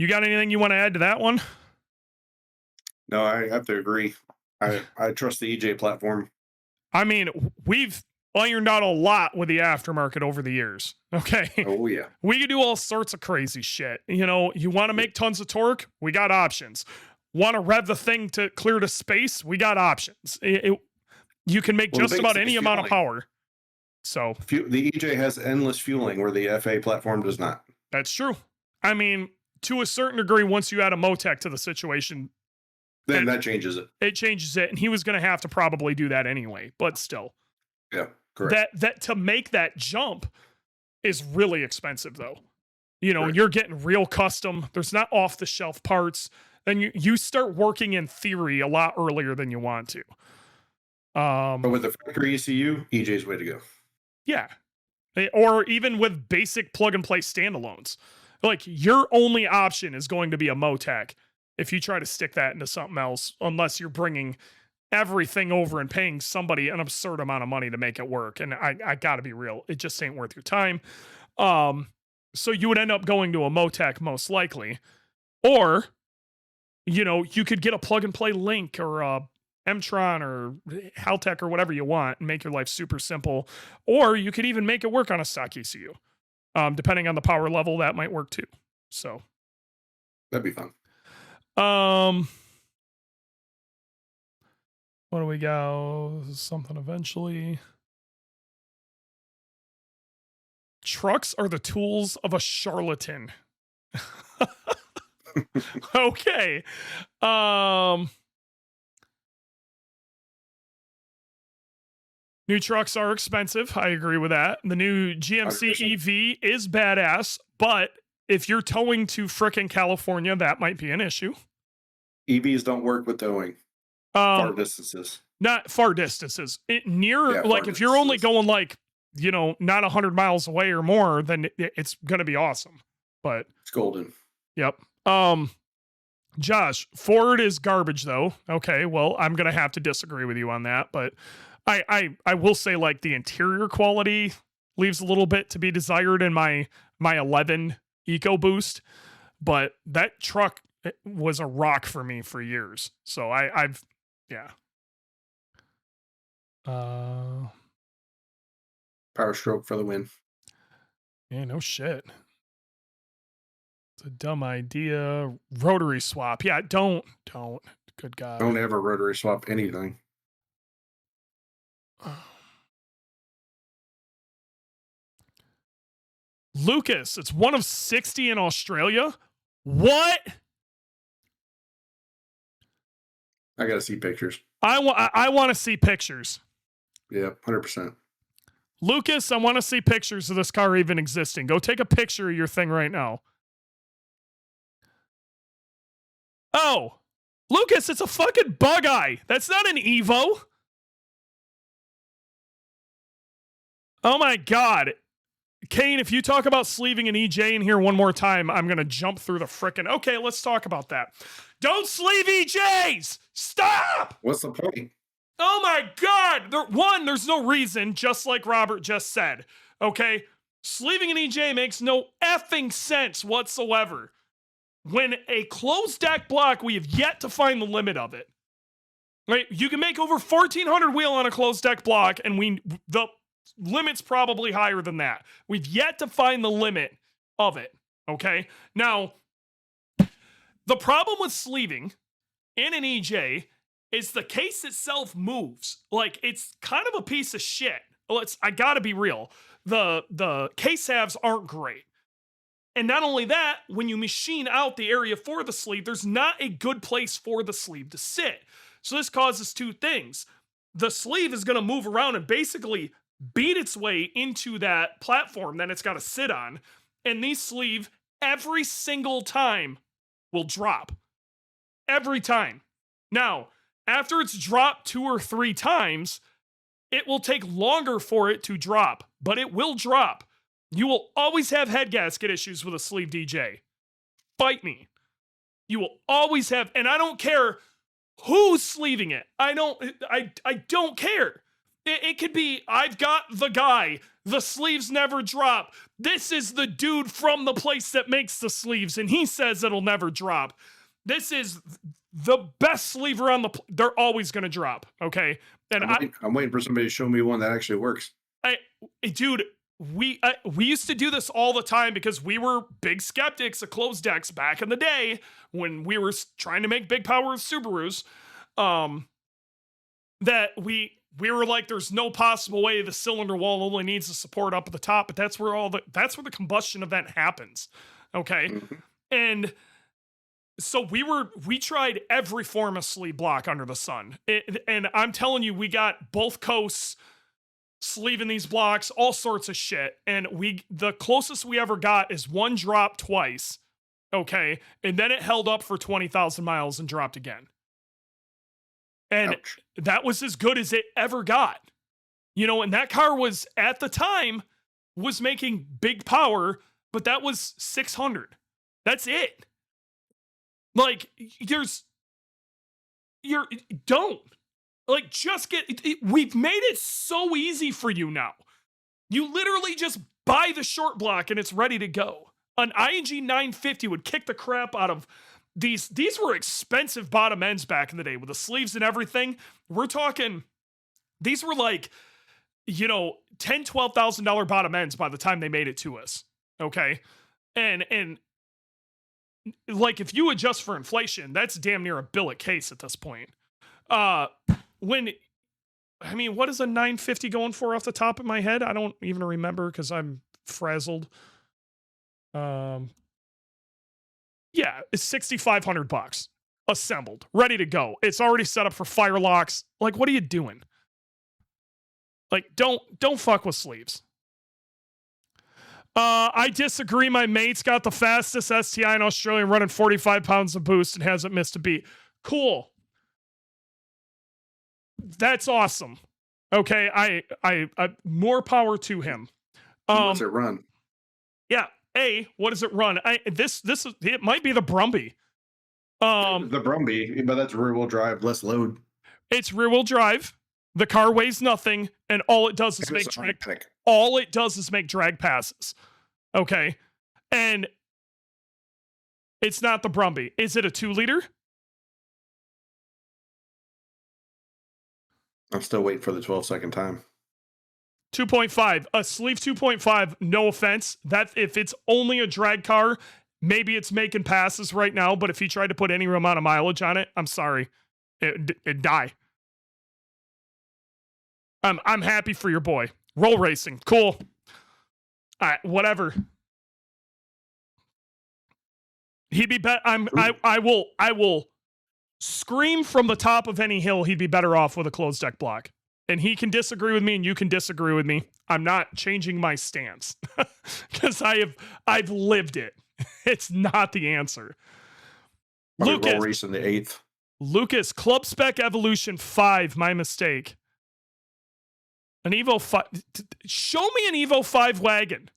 got anything you want to add to that one? No, I have to agree. I trust the EJ platform. I mean, we've ironed out a lot with the aftermarket over the years. Okay. Oh, yeah. We can do all sorts of crazy shit. You want to make tons of torque? We got options. Want to rev the thing to clear to space? We got options. You can make just about any amount of power. So the EJ has endless fueling where the FA platform does not. That's true. I mean, to a certain degree, once you add a Motec to the situation, then that changes it. It changes it, and he was going to have to probably do that anyway. But still, yeah, correct. That to make that jump is really expensive, though. You're getting real custom. There's not off the shelf parts. Then you start working in theory a lot earlier than you want to. But with the factory ECU, EJ's way to go. Yeah. Or even with basic plug and play standalones. Like, your only option is going to be a Motec if you try to stick that into something else, unless you're bringing everything over and paying somebody an absurd amount of money to make it work. And I got to be real. It just ain't worth your time. So you would end up going to a Motec most likely. Or, you could get a plug and play Link or a M-Tron or Haltech or whatever you want and make your life super simple. Or you could even make it work on a stock ECU. Depending on the power level, that might work too. So that'd be fun. What do we got? Something eventually. Trucks are the tools of a charlatan. Okay. New trucks are expensive. I agree with that. The new GMC 100%. EV is badass, but if you're towing to frickin' California, that might be an issue. EVs don't work with towing. Far distances. Not far distances. If you're only going not 100 miles away or more, then it's going to be awesome. But it's golden. Yep. Josh, Ford is garbage though. Okay, well, I'm gonna have to disagree with you on that, but I will say like the interior quality leaves a little bit to be desired in my 11 EcoBoost, but that truck was a rock for me for years. So I've yeah. Power stroke for the win. Yeah, no shit. It's a dumb idea. Rotary swap. Yeah, don't. Good God. Don't ever rotary swap anything. Lucas, it's one of 60 in Australia. What? I gotta see pictures. I want to see pictures. Yeah, 100%. Lucas, I want to see pictures of this car even existing. Go take a picture of your thing right now. Oh, Lucas, it's a fucking bug eye. That's not an Evo. Oh my God. Kane, if you talk about sleeving an EJ in here one more time, I'm going to jump through the frickin'. Okay, let's talk about that. Don't sleeve EJs! Stop! What's the point? Oh my God! There's no reason, just like Robert just said. Okay? Sleeving an EJ makes no effing sense whatsoever. When a closed deck block, we have yet to find the limit of it. Right? You can make over 1,400 wheel on a closed deck block, and the limit's probably higher than that. We've yet to find the limit of it. Okay? Now, the problem with sleeving in an EJ is the case itself moves. Like, it's kind of a piece of shit. I gotta be real. The case halves aren't great. And not only that, when you machine out the area for the sleeve, there's not a good place for the sleeve to sit. So this causes two things. The sleeve is gonna move around and basically beat its way into that platform that it's gotta sit on. And these sleeve every single time will drop. Every time. Now, after it's dropped 2 or 3 times, it will take longer for it to drop, but it will drop. You will always have head gasket issues with a sleeve DJ. Fight me. You will always have, and I don't care who's sleeving it. I don't care. It could be, I've got the guy, the sleeves never drop. This is the dude from the place that makes the sleeves, and he says it'll never drop. This is the best sleever on they're always going to drop, okay? And I'm waiting for somebody to show me one that actually works. Dude, we used to do this all the time because we were big skeptics of closed decks back in the day when we were trying to make big power with Subarus. That we were like, there's no possible way the cylinder wall only needs the support up at the top, but that's where the combustion event happens, okay? Mm-hmm. And so we tried every form of sleeve block under the sun. And I'm telling you, we got both coasts sleeving these blocks, all sorts of shit. And the closest we ever got is one drop twice. Okay. And then it held up for 20,000 miles and dropped again. And Ouch. That was as good as it ever got. And that car was, at the time, was making big power, but that was 600. That's it. Like, just we've made it so easy for you now. You literally just buy the short block and it's ready to go. An IAG 950 would kick the crap out of these. These were expensive bottom ends back in the day with the sleeves and everything. We're talking, these were like, $10,000, $12,000 bottom ends by the time they made it to us. Okay. And like, if you adjust for inflation, that's damn near a billet case at this point. What is a 950 going for off the top of my head? I don't even remember because I'm frazzled. Yeah, it's $6,500 assembled, ready to go. It's already set up for fire locks. Like, what are you doing? Like, don't fuck with sleeves. I disagree. My mate's got the fastest STI in Australia, running 45 pounds of boost and hasn't missed a beat. Cool. That's awesome. Okay, I more power to him. What's it run? Yeah, What does it run? It might be the Brumby. The Brumby, but that's rear wheel drive, less load. It's rear wheel drive. The car weighs nothing, and all it does is make drag passes. Okay, and it's not the Brumby. Is it a 2-liter? I'm still waiting for the 12-second time. 2.5. A sleeve 2.5. No offense. That if it's only a drag car, maybe it's making passes right now. But if you tried to put any amount of mileage on it, I'm sorry, it'd die. I'm happy for your boy. Roll racing, cool. All right, whatever. He'd be better. I will scream from the top of any hill. He'd be better off with a closed deck block. And he can disagree with me, and you can disagree with me. I'm not changing my stance because I've lived it. It's not the answer. Lucas, roll race in the 8th. Lucas, Club Spec Evolution 5. My mistake. An Evo 5. Show me an Evo 5 wagon.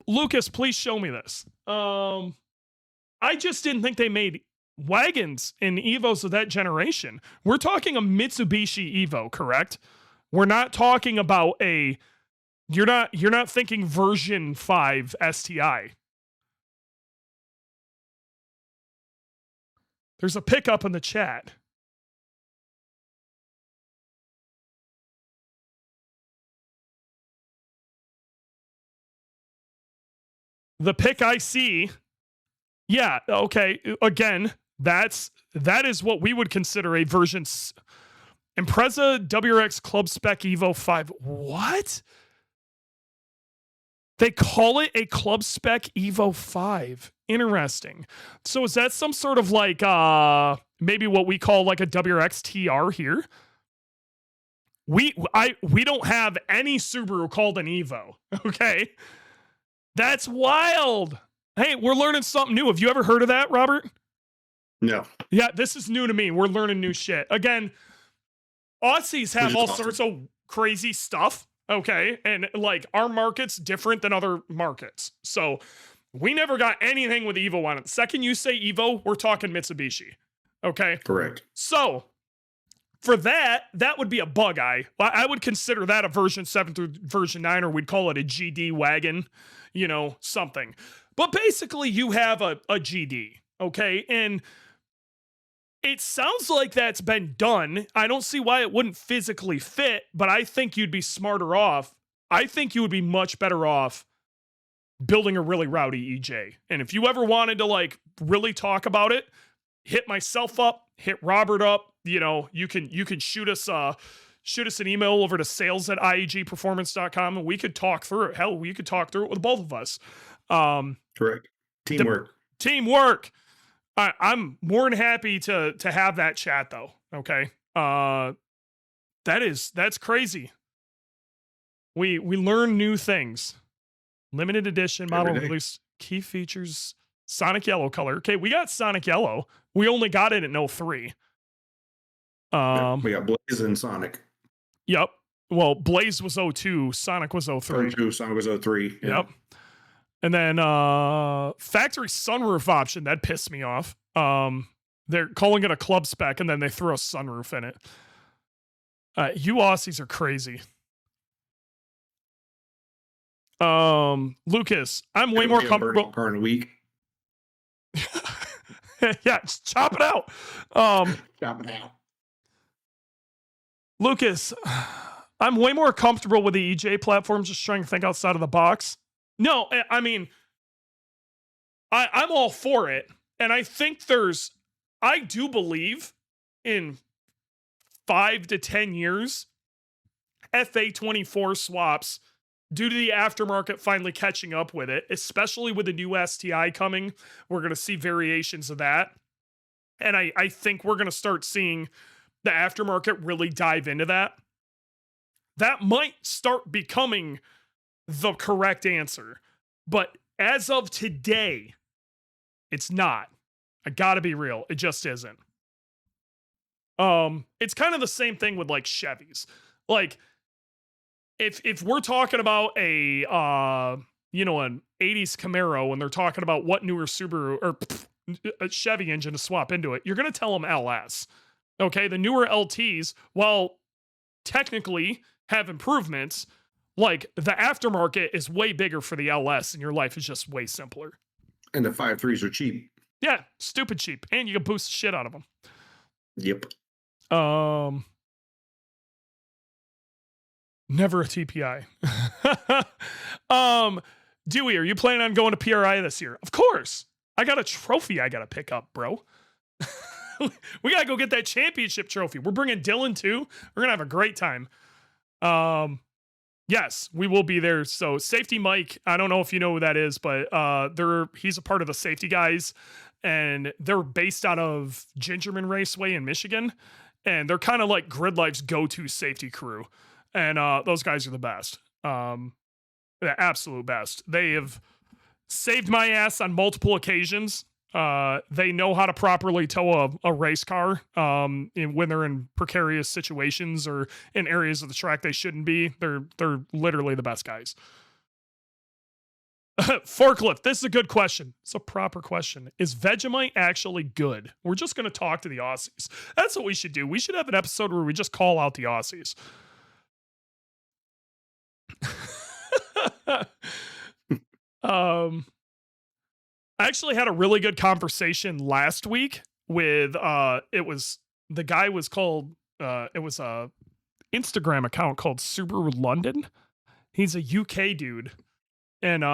Lucas, please show me this. I just didn't think they made wagons in Evos of that generation. We're talking a Mitsubishi Evo, correct? We're not talking about you're not thinking version 5 STI. There's a pickup in the chat. The pick I see, yeah, okay. Again, that is what we would consider a version. Impreza WRX Club Spec Evo 5. What? They call it a Club Spec Evo 5. Interesting. So is that some sort of like maybe what we call like a WRX TR here? We don't have any Subaru called an Evo. Okay. That's wild. Hey, we're learning something new. Have you ever heard of that, Robert? No. Yeah, this is new to me. We're learning new shit. Again, Aussies have all sorts of crazy stuff, okay? And like our market's different than other markets. So we never got anything with Evo on it. The second you say Evo, we're talking Mitsubishi, okay? Correct. So for that would be a bug eye. I would consider that a version 7 through version 9, or we'd call it a GD wagon, something. But basically you have a GD, okay? And it sounds like that's been done. I don't see why it wouldn't physically fit, but I think you'd be smarter off. I think you would be much better off building a really rowdy EJ. And if you ever wanted to like really talk about it, hit myself up, hit Robert up, you can shoot us an email over to sales@iagperformance.com and we could talk through it. Hell, we could talk through it with both of us. Correct. Teamwork. Teamwork. I'm more than happy to have that chat though. Okay. That's crazy. We learn new things. Limited edition model release, key features, Sonic Yellow color. Okay, we got Sonic Yellow. We only got it in 03. We got Blaze and Sonic. Yep. Well, Blaze was 02, Sonic was 03. 02, Sonic was 03. Yeah. Yep. And then factory sunroof option, that pissed me off. They're calling it a club spec and then they throw a sunroof in it. You Aussies are crazy. Lucas, I'm way more comfortable. Car in a week. Yeah, just chop it out. Chop it out. Lucas, I'm way more comfortable with the EJ platform, just trying to think outside of the box. No, I mean, I'm all for it. And I think I do believe in 5 to 10 years, FA24 swaps, due to the aftermarket finally catching up with it, especially with the new STI coming, we're going to see variations of that. And I think we're going to start seeing the aftermarket really dive into that. That might start becoming the correct answer. But as of today, it's not. I gotta be real. It just isn't. It's kind of the same thing with like Chevys. Like, if we're talking about a an 80s Camaro and they're talking about what newer Subaru or a Chevy engine to swap into it, you're going to tell them LS. Okay, the newer LTs, while technically have improvements, like the aftermarket is way bigger for the LS and your life is just way simpler. And the 5.3s are cheap. Yeah, stupid cheap. And you can boost the shit out of them. Yep. Never a TPI. Dewey, are you planning on going to PRI this year? Of course. I got a trophy I got to pick up, bro. We got to go get that championship trophy. We're bringing Dylan too. We're going to have a great time. Yes, we will be there. So Safety Mike, I don't know if you know who that is, but he's a part of the safety guys, and they're based out of Gingerman Raceway in Michigan, and they're kind of like Grid Life's go-to safety crew. And those guys are the best. The absolute best. They have saved my ass on multiple occasions. They know how to properly tow a race car when they're in precarious situations or in areas of the track they shouldn't be. They're literally the best guys. Forklift, this is a good question. It's a proper question. Is Vegemite actually good? We're just going to talk to the Aussies. That's what we should do. We should have an episode where we just call out the Aussies. I actually had a really good conversation last week with it was a Instagram account called Subaru London. He's a UK dude, and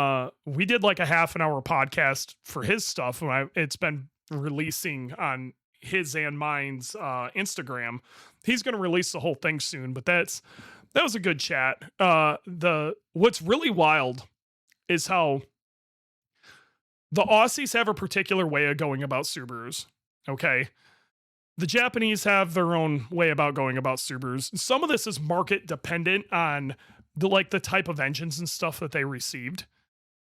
we did like a half an hour podcast for his stuff, and it's been releasing on his and mine's Instagram. He's going to release the whole thing soon, but that was a good chat. What's really wild is how the Aussies have a particular way of going about Subarus. Okay. The Japanese have their own way about going about Subarus. Some of this is market dependent on the type of engines and stuff that they received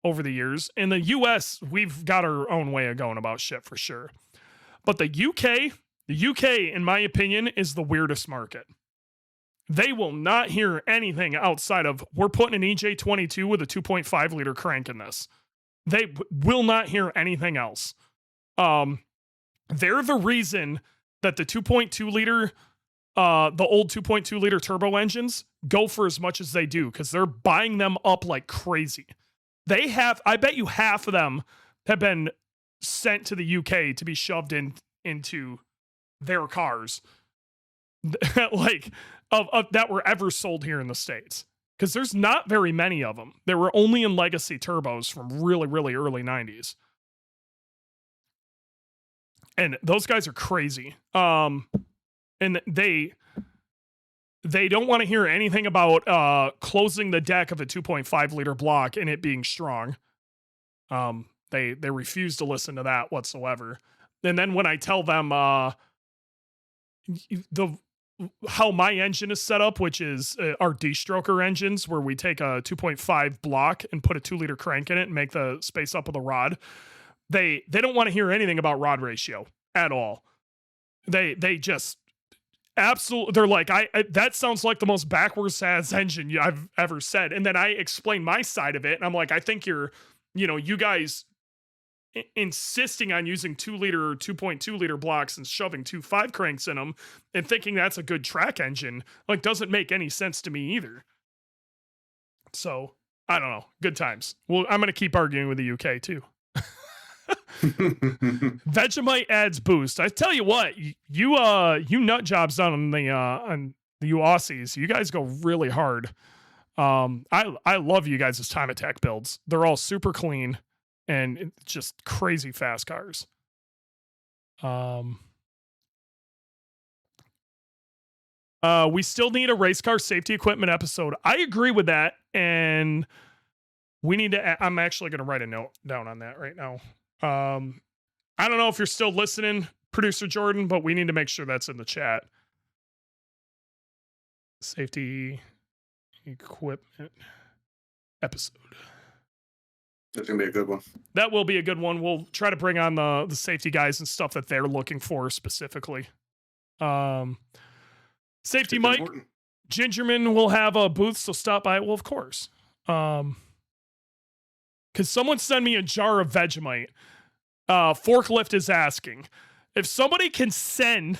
over the years. In the US, we've got our own way of going about shit for sure. But the UK, in my opinion, is the weirdest market. They will not hear anything outside of, we're putting an EJ22 with a 2.5 liter crank in this. They will not hear anything else. They're the reason that the 2.2 liter, the old 2.2 liter turbo engines go for as much as they do, because they're buying them up like crazy. I bet you half of them have been sent to the UK to be shoved into their cars. That were ever sold here in the States, because there's not very many of them. They were only in legacy turbos from really, really early 90s. And those guys are crazy. And they don't want to hear anything about closing the deck of a 2.5 liter block and it being strong. They refuse to listen to that whatsoever. And then when I tell them how my engine is set up, which is our D-stroker engines, where we take a 2.5 block and put a 2 liter crank in it and make the space up with a rod. They don't want to hear anything about rod ratio at all. They just absolutely, they're like, that sounds like the most backwards ass engine I've ever said. And then I explain my side of it, and I'm like, I think you guys insisting on using 2 liter or 2.2 liter blocks and shoving 2.5 cranks in them and thinking that's a good track engine, doesn't make any sense to me either. So I don't know. Good times. Well, I'm going to keep arguing with the UK too. Vegemite adds boost. I tell you what, you nut jobs on the Aussies. You guys go really hard. I love you guys' time attack builds. They're all super clean and it's just crazy fast cars. We still need a race car safety equipment episode. I agree with that, and we need to. I'm actually going to write a note down on that right now. I don't know if you're still listening, producer Jordan, but we need to make sure that's in the chat. Safety equipment episode. That's going to be a good one. That will be a good one. We'll try to bring on the safety guys and stuff that they're looking for specifically. Safety Mike, Gingerman will have a booth, so stop by. Well, of course. Because someone send me a jar of Vegemite. Forklift is asking. If somebody can send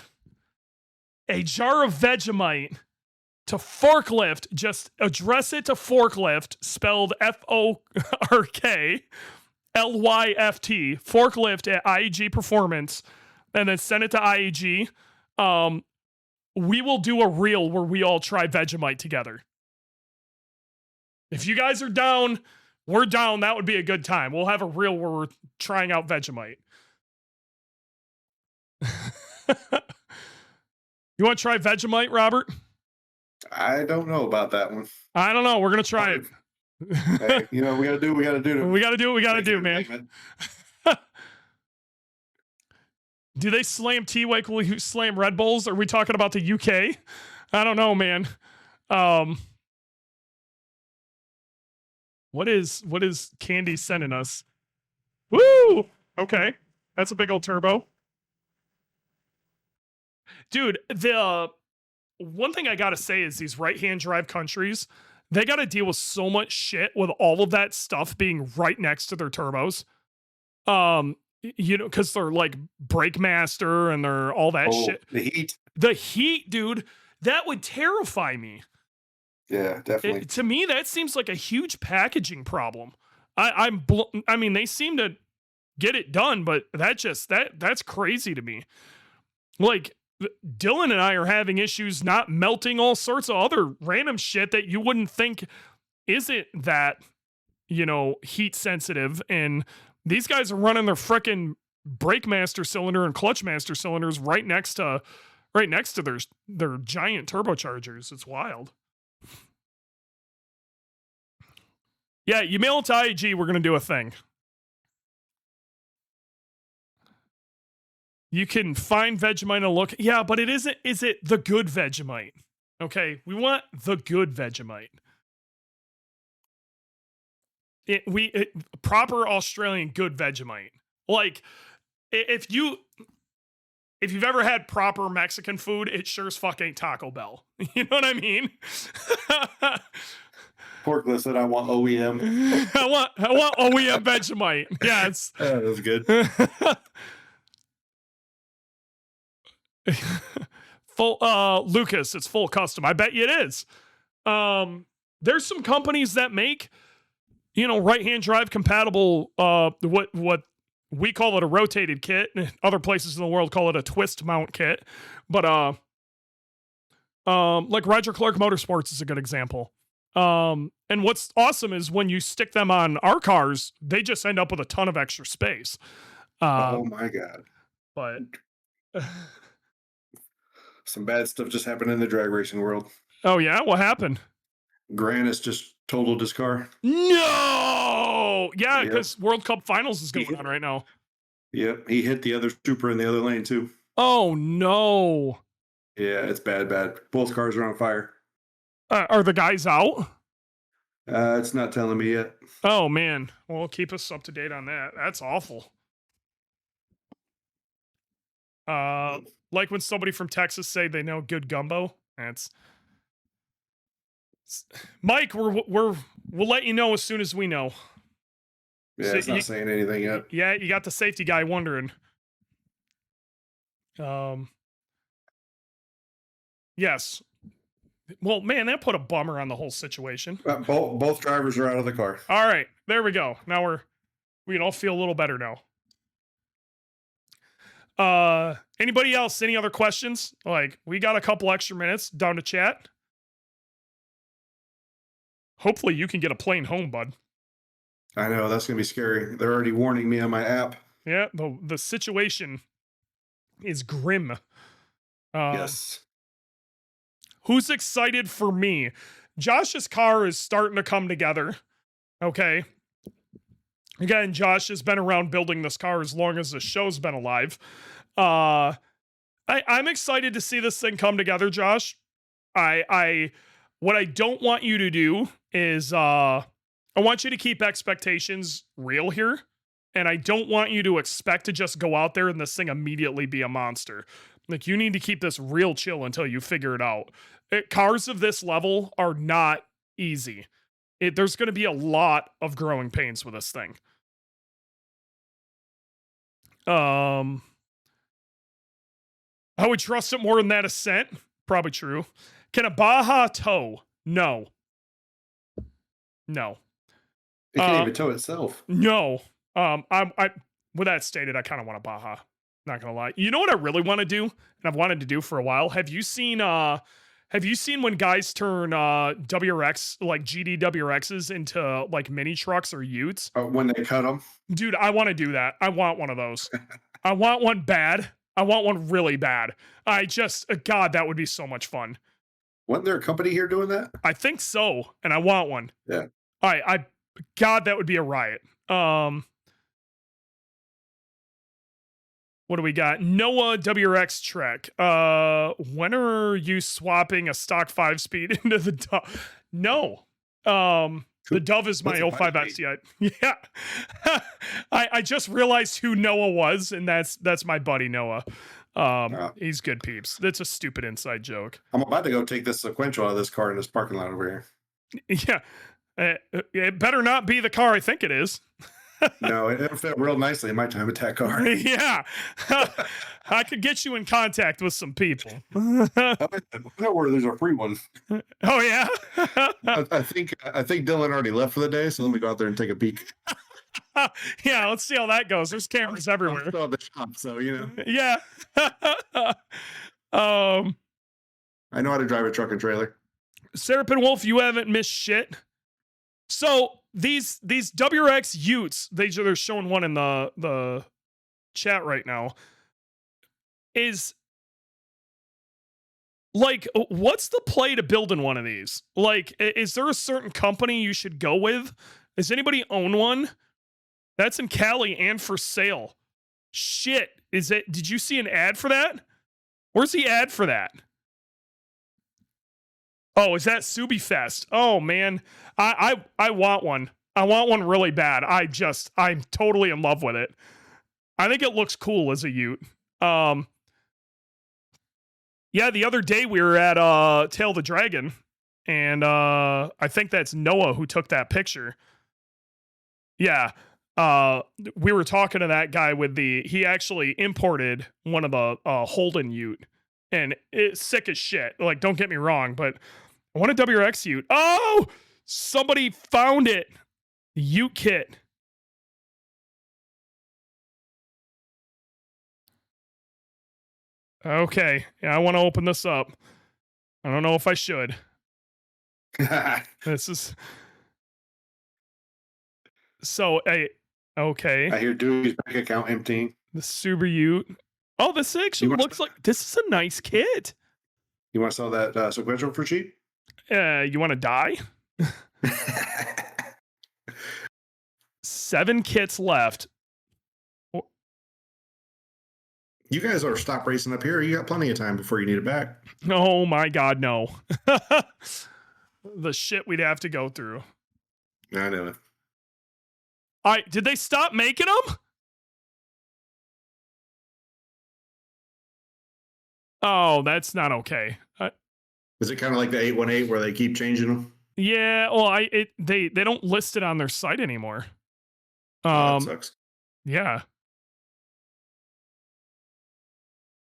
a jar of Vegemite to Forklift, just address it to Forklift, spelled FORKLYFT, Forklift at IAG Performance, and then send it to IAG. We will do a reel where we all try Vegemite together. If you guys are down, we're down. That would be a good time. We'll have a reel where we're trying out Vegemite. You want to try Vegemite, Robert? I don't know about that one. I don't know. We're going to try it. Hey, we got to do what we got to do. We got to do what we got to do, man. Do they slam T-Wake? Will you slam Red Bulls? Are we talking about the UK? I don't know, man. What is Candy sending us? Woo! Okay. That's a big old turbo. Dude, the one thing I gotta say is these right-hand drive countries, they gotta deal with so much shit with all of that stuff being right next to their turbos. Because they're like Brake Master and they're all that shit. The heat, dude, that would terrify me. Yeah, definitely. To me, that seems like a huge packaging problem. I mean, they seem to get it done, but that's crazy to me. Like, Dylan and I are having issues not melting all sorts of other random shit that you wouldn't think isn't that, heat sensitive. And these guys are running their frickin' Brake Master cylinder and Clutch Master cylinders right next to their giant turbochargers. It's wild. Yeah, you mail it to IAG, we're gonna do a thing. You can find Vegemite and look. Yeah, but is it the good Vegemite? Okay, we want the good Vegemite. Proper Australian good Vegemite. Like, if you've ever had proper Mexican food, it sure as fuck ain't Taco Bell. You know what I mean? Forklift said, "I want OEM." I want OEM Vegemite. Yeah, it's that was good. Full Lucas, it's full custom. I bet you it is. There's some companies that make right-hand drive compatible what we call it a rotated kit. Other places in the world call it a twist mount kit. But like Roger Clark Motorsports is a good example. And what's awesome is when you stick them on our cars, they just end up with a ton of extra space. Oh my God. But some bad stuff just happened in the drag racing world. Oh yeah? What happened? Grant has just totaled his car. No! Yeah, because World Cup Finals is going on right now. Yep, he hit the other Supra in the other lane too. Oh no. Yeah, it's bad. Both cars are on fire. Are the guys out? It's not telling me yet. Oh man. Well, keep us up to date on that. That's awful. Like when somebody from Texas say they know good gumbo. Mike, we'll let you know as soon as we know. Yeah, so it's not saying anything yet. Yeah, you got the safety guy wondering. Yes. Well, man, that put a bummer on the whole situation. Both drivers are out of the car. All right, there we go. Now we can all feel a little better now. Anybody else? Any other questions? Like, we got a couple extra minutes down to chat. Hopefully you can get a plane home, bud. I know, that's going to be scary. They're already warning me on my app. Yeah, the situation is grim. Yes. Who's excited for me? Josh's car is starting to come together. Okay. Again, Josh has been around building this car as long as the show's been alive. I'm excited to see this thing come together, Josh. What I don't want you to do is I want you to keep expectations real here. And I don't want you to expect to just go out there and this thing immediately be a monster. Like, you need to keep this real chill until you figure it out. cars of this level are not easy. There's going to be a lot of growing pains with this thing. I would trust it more than that Ascent. Probably true. Can a Baja tow? No. No. It can't even tow itself. No. I with that stated, I kind of want a Baja. Not gonna lie. You know what I really want to do, and I've wanted to do for a while? Have you seen when guys turn WRX, like GD WRXs into like mini trucks or utes? When they cut them? Dude, I want to do that. I want one of those. I want one bad. I want one really bad. God, that would be so much fun. Wasn't there a company here doing that? I think so, and I want one. Yeah. God, that would be a riot. What do we got? Noah WRX Trek. When are you swapping a stock 5-speed into the Dove? No. The Dove is my 05 STI. Yeah. I just realized who Noah was, and that's my buddy Noah. He's good peeps. That's a stupid inside joke. I'm about to go take this sequential out of this car in this parking lot over here. Yeah. It better not be the car I think it is. No, it'll fit real nicely in my time attack car. Yeah. I could get you in contact with some people. Where there's a free one. Oh, yeah? I think Dylan already left for the day, so let me go out there and take a peek. Yeah, let's see how that goes. There's cameras everywhere. I'm still at the shop, so, you know. Yeah. I know how to drive a truck and trailer. Serapin Wolf, you haven't missed shit. So these WRX Utes, they're showing one in the chat right now. Is like, what's the play to building one of these? Like, is there a certain company you should go with? Does anybody own one? That's in Cali and for sale. Shit, did you see an ad for that? Where's the ad for that? Oh, is that Subi Fest? Oh man, I want one. I want one really bad. I'm totally in love with it. I think it looks cool as a Ute. Yeah, the other day we were at Tail of the Dragon, and I think that's Noah who took that picture. Yeah, we were talking to that guy he actually imported one of the Holden Ute, and it's sick as shit. Like, don't get me wrong, but I want a WRX Ute. Oh, somebody found it. Ute kit. Okay, yeah, I want to open this up. I don't know if I should. This is so. Okay. I hear Dewey's bank account emptying. The Subaru Ute. Oh, this actually looks like this is a nice kit. You want to sell that sequential for cheap? You want to die? 7 kits left. You guys are stop racing up here. You got plenty of time before you need it back. Oh my God, no. The shit we'd have to go through. I know it. All right, did they stop making them? Oh, that's not okay. Is it kind of like the 818 where they keep changing them? Yeah, well, they don't list it on their site anymore. That sucks. Yeah.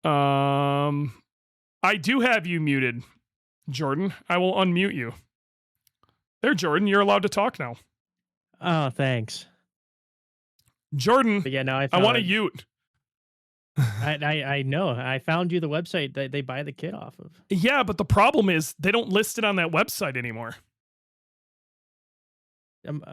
I do have you muted, Jordan. I will unmute you. There, Jordan, you're allowed to talk now. Oh, thanks. Jordan, But yeah, no, I want a Ute. I know. I found you the website that they buy the kit off of. Yeah, but the problem is they don't list it on that website anymore. I'm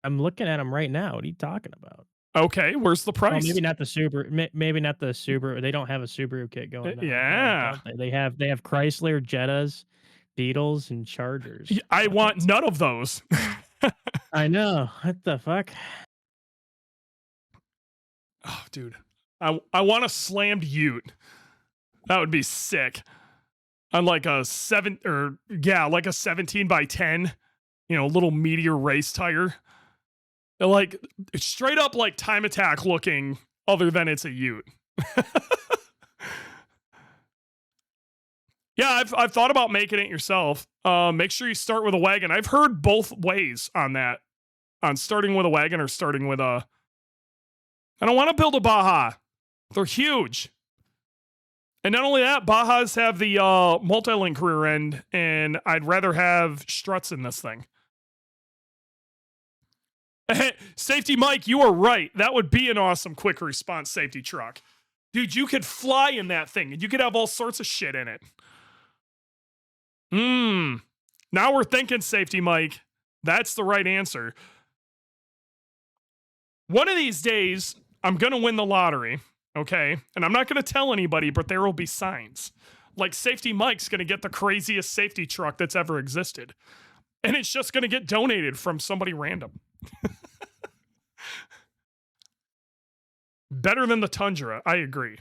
looking at them right now. What are you talking about? Okay, where's the price? Well, maybe not the Subaru. Maybe not the Subaru. They don't have a Subaru kit going on. Yeah. They have Chrysler, Jettas, Beetles, and Chargers. I want none of those. I know. What the fuck? Oh, dude. I want a slammed Ute. That would be sick. On like a 17 by 10, little meteor race tire. Like it's straight up like Time Attack looking, other than it's a Ute. Yeah, I've thought about making it yourself. Make sure you start with a wagon. I've heard both ways on that, on starting with a wagon or starting with a. I don't want to build a Baja. They're huge. And not only that, Bajas have the multi-link rear end, and I'd rather have struts in this thing. Safety Mike, you are right. That would be an awesome quick response safety truck. Dude, you could fly in that thing, and you could have all sorts of shit in it. Now we're thinking, Safety Mike. That's the right answer. One of these days, I'm going to win the lottery, okay? And I'm not going to tell anybody, but there will be signs. Like, Safety Mike's going to get the craziest safety truck that's ever existed. And it's just going to get donated from somebody random. Better than the Tundra, I agree.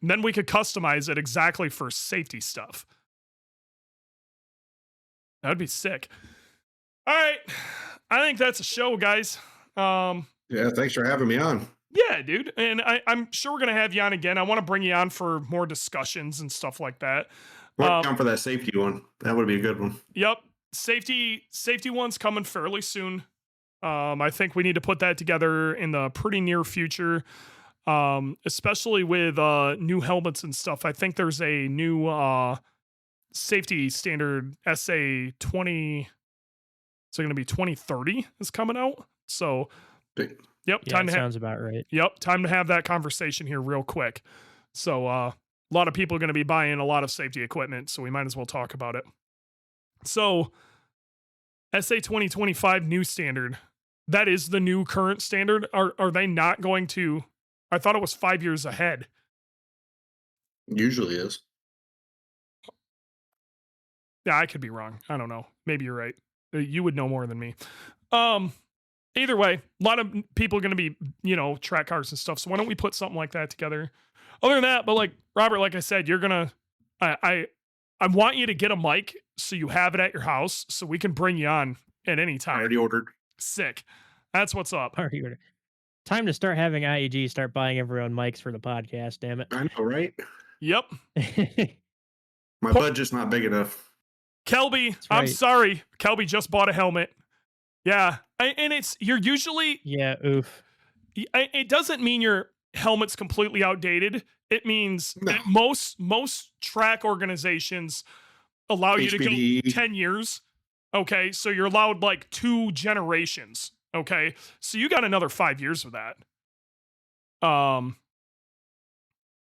And then we could customize it exactly for safety stuff. That'd be sick. All right. I think that's a show, guys. Yeah, thanks for having me on. Yeah, dude. And I'm sure we're going to have you on again. I want to bring you on for more discussions and stuff like that. Work on for that safety one. That would be a good one. Yep. Safety one's coming fairly soon. I think we need to put that together in the pretty near future. Especially with new helmets and stuff. I think there's a new safety standard SA 20. It's going to be 2030 is coming out. So, yep. Yeah, sounds about right. Yep. Time to have that conversation here real quick. So, a lot of people are going to be buying a lot of safety equipment. So we might as well talk about it. So, SA 2025 new standard. That is the new current standard. Are they not going to? I thought it was 5 years ahead. Usually is. Yeah, I could be wrong. I don't know. Maybe you're right. You would know more than me. Either way, a lot of people are going to be, track cars and stuff. So why don't we put something like that together? Other than that, but like Robert, like I said, you're going to, I want you to get a mic so you have it at your house so we can bring you on at any time. Already ordered. Sick. That's what's up. Already ordered. Time to start having IAG start buying everyone mics for the podcast, damn it. I know, right? Yep. My budget's not big enough. Kelby, right. I'm sorry. Kelby just bought a helmet. Yeah. And you're usually... Yeah, oof. It doesn't mean your helmet's completely outdated. It means that most track organizations allow you to go 10 years. Okay, so you're allowed like 2 generations. Okay, so you got another 5 years with that.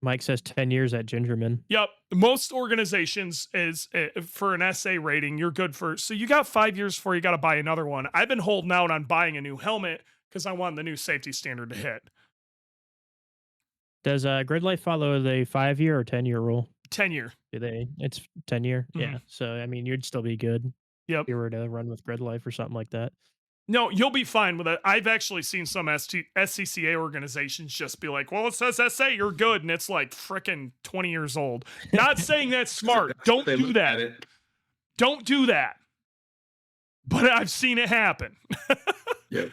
Mike says 10 years at Gingerman. Yep. Most organizations is for an SA rating, you're good for. So you got 5 years before you got to buy another one. I've been holding out on buying a new helmet because I want the new safety standard to hit. Does Grid Life follow the 5-year or 10-year rule? 10-year. Do they? It's 10-year. Mhm. Yeah. So I mean, you'd still be good. Yep. If you were to run with Grid Life or something like that. No, you'll be fine with it. I've actually seen some SCCA organizations just be like, well, it says SA, you're good. And it's like freaking 20 years old. Not saying that's smart. Don't do that. Don't do that. But I've seen it happen. Yep.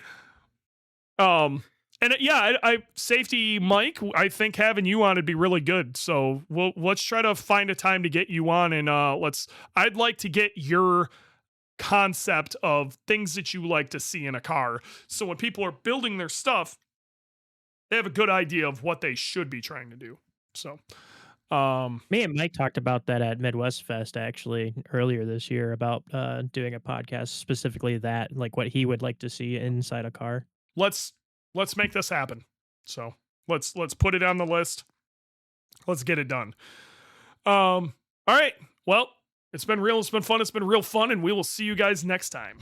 And I safety Mike, I think having you on would be really good. So let's try to find a time to get you on and I'd like to get your concept of things that you like to see in a car. So when people are building their stuff, they have a good idea of what they should be trying to do. So me and Mike talked about that at Midwest Fest actually earlier this year about doing a podcast specifically that, like what he would like to see inside a car. Let's make this happen. So let's put it on the list. Let's get it done. All right. Well, it's been real. It's been fun. It's been real fun. And we will see you guys next time.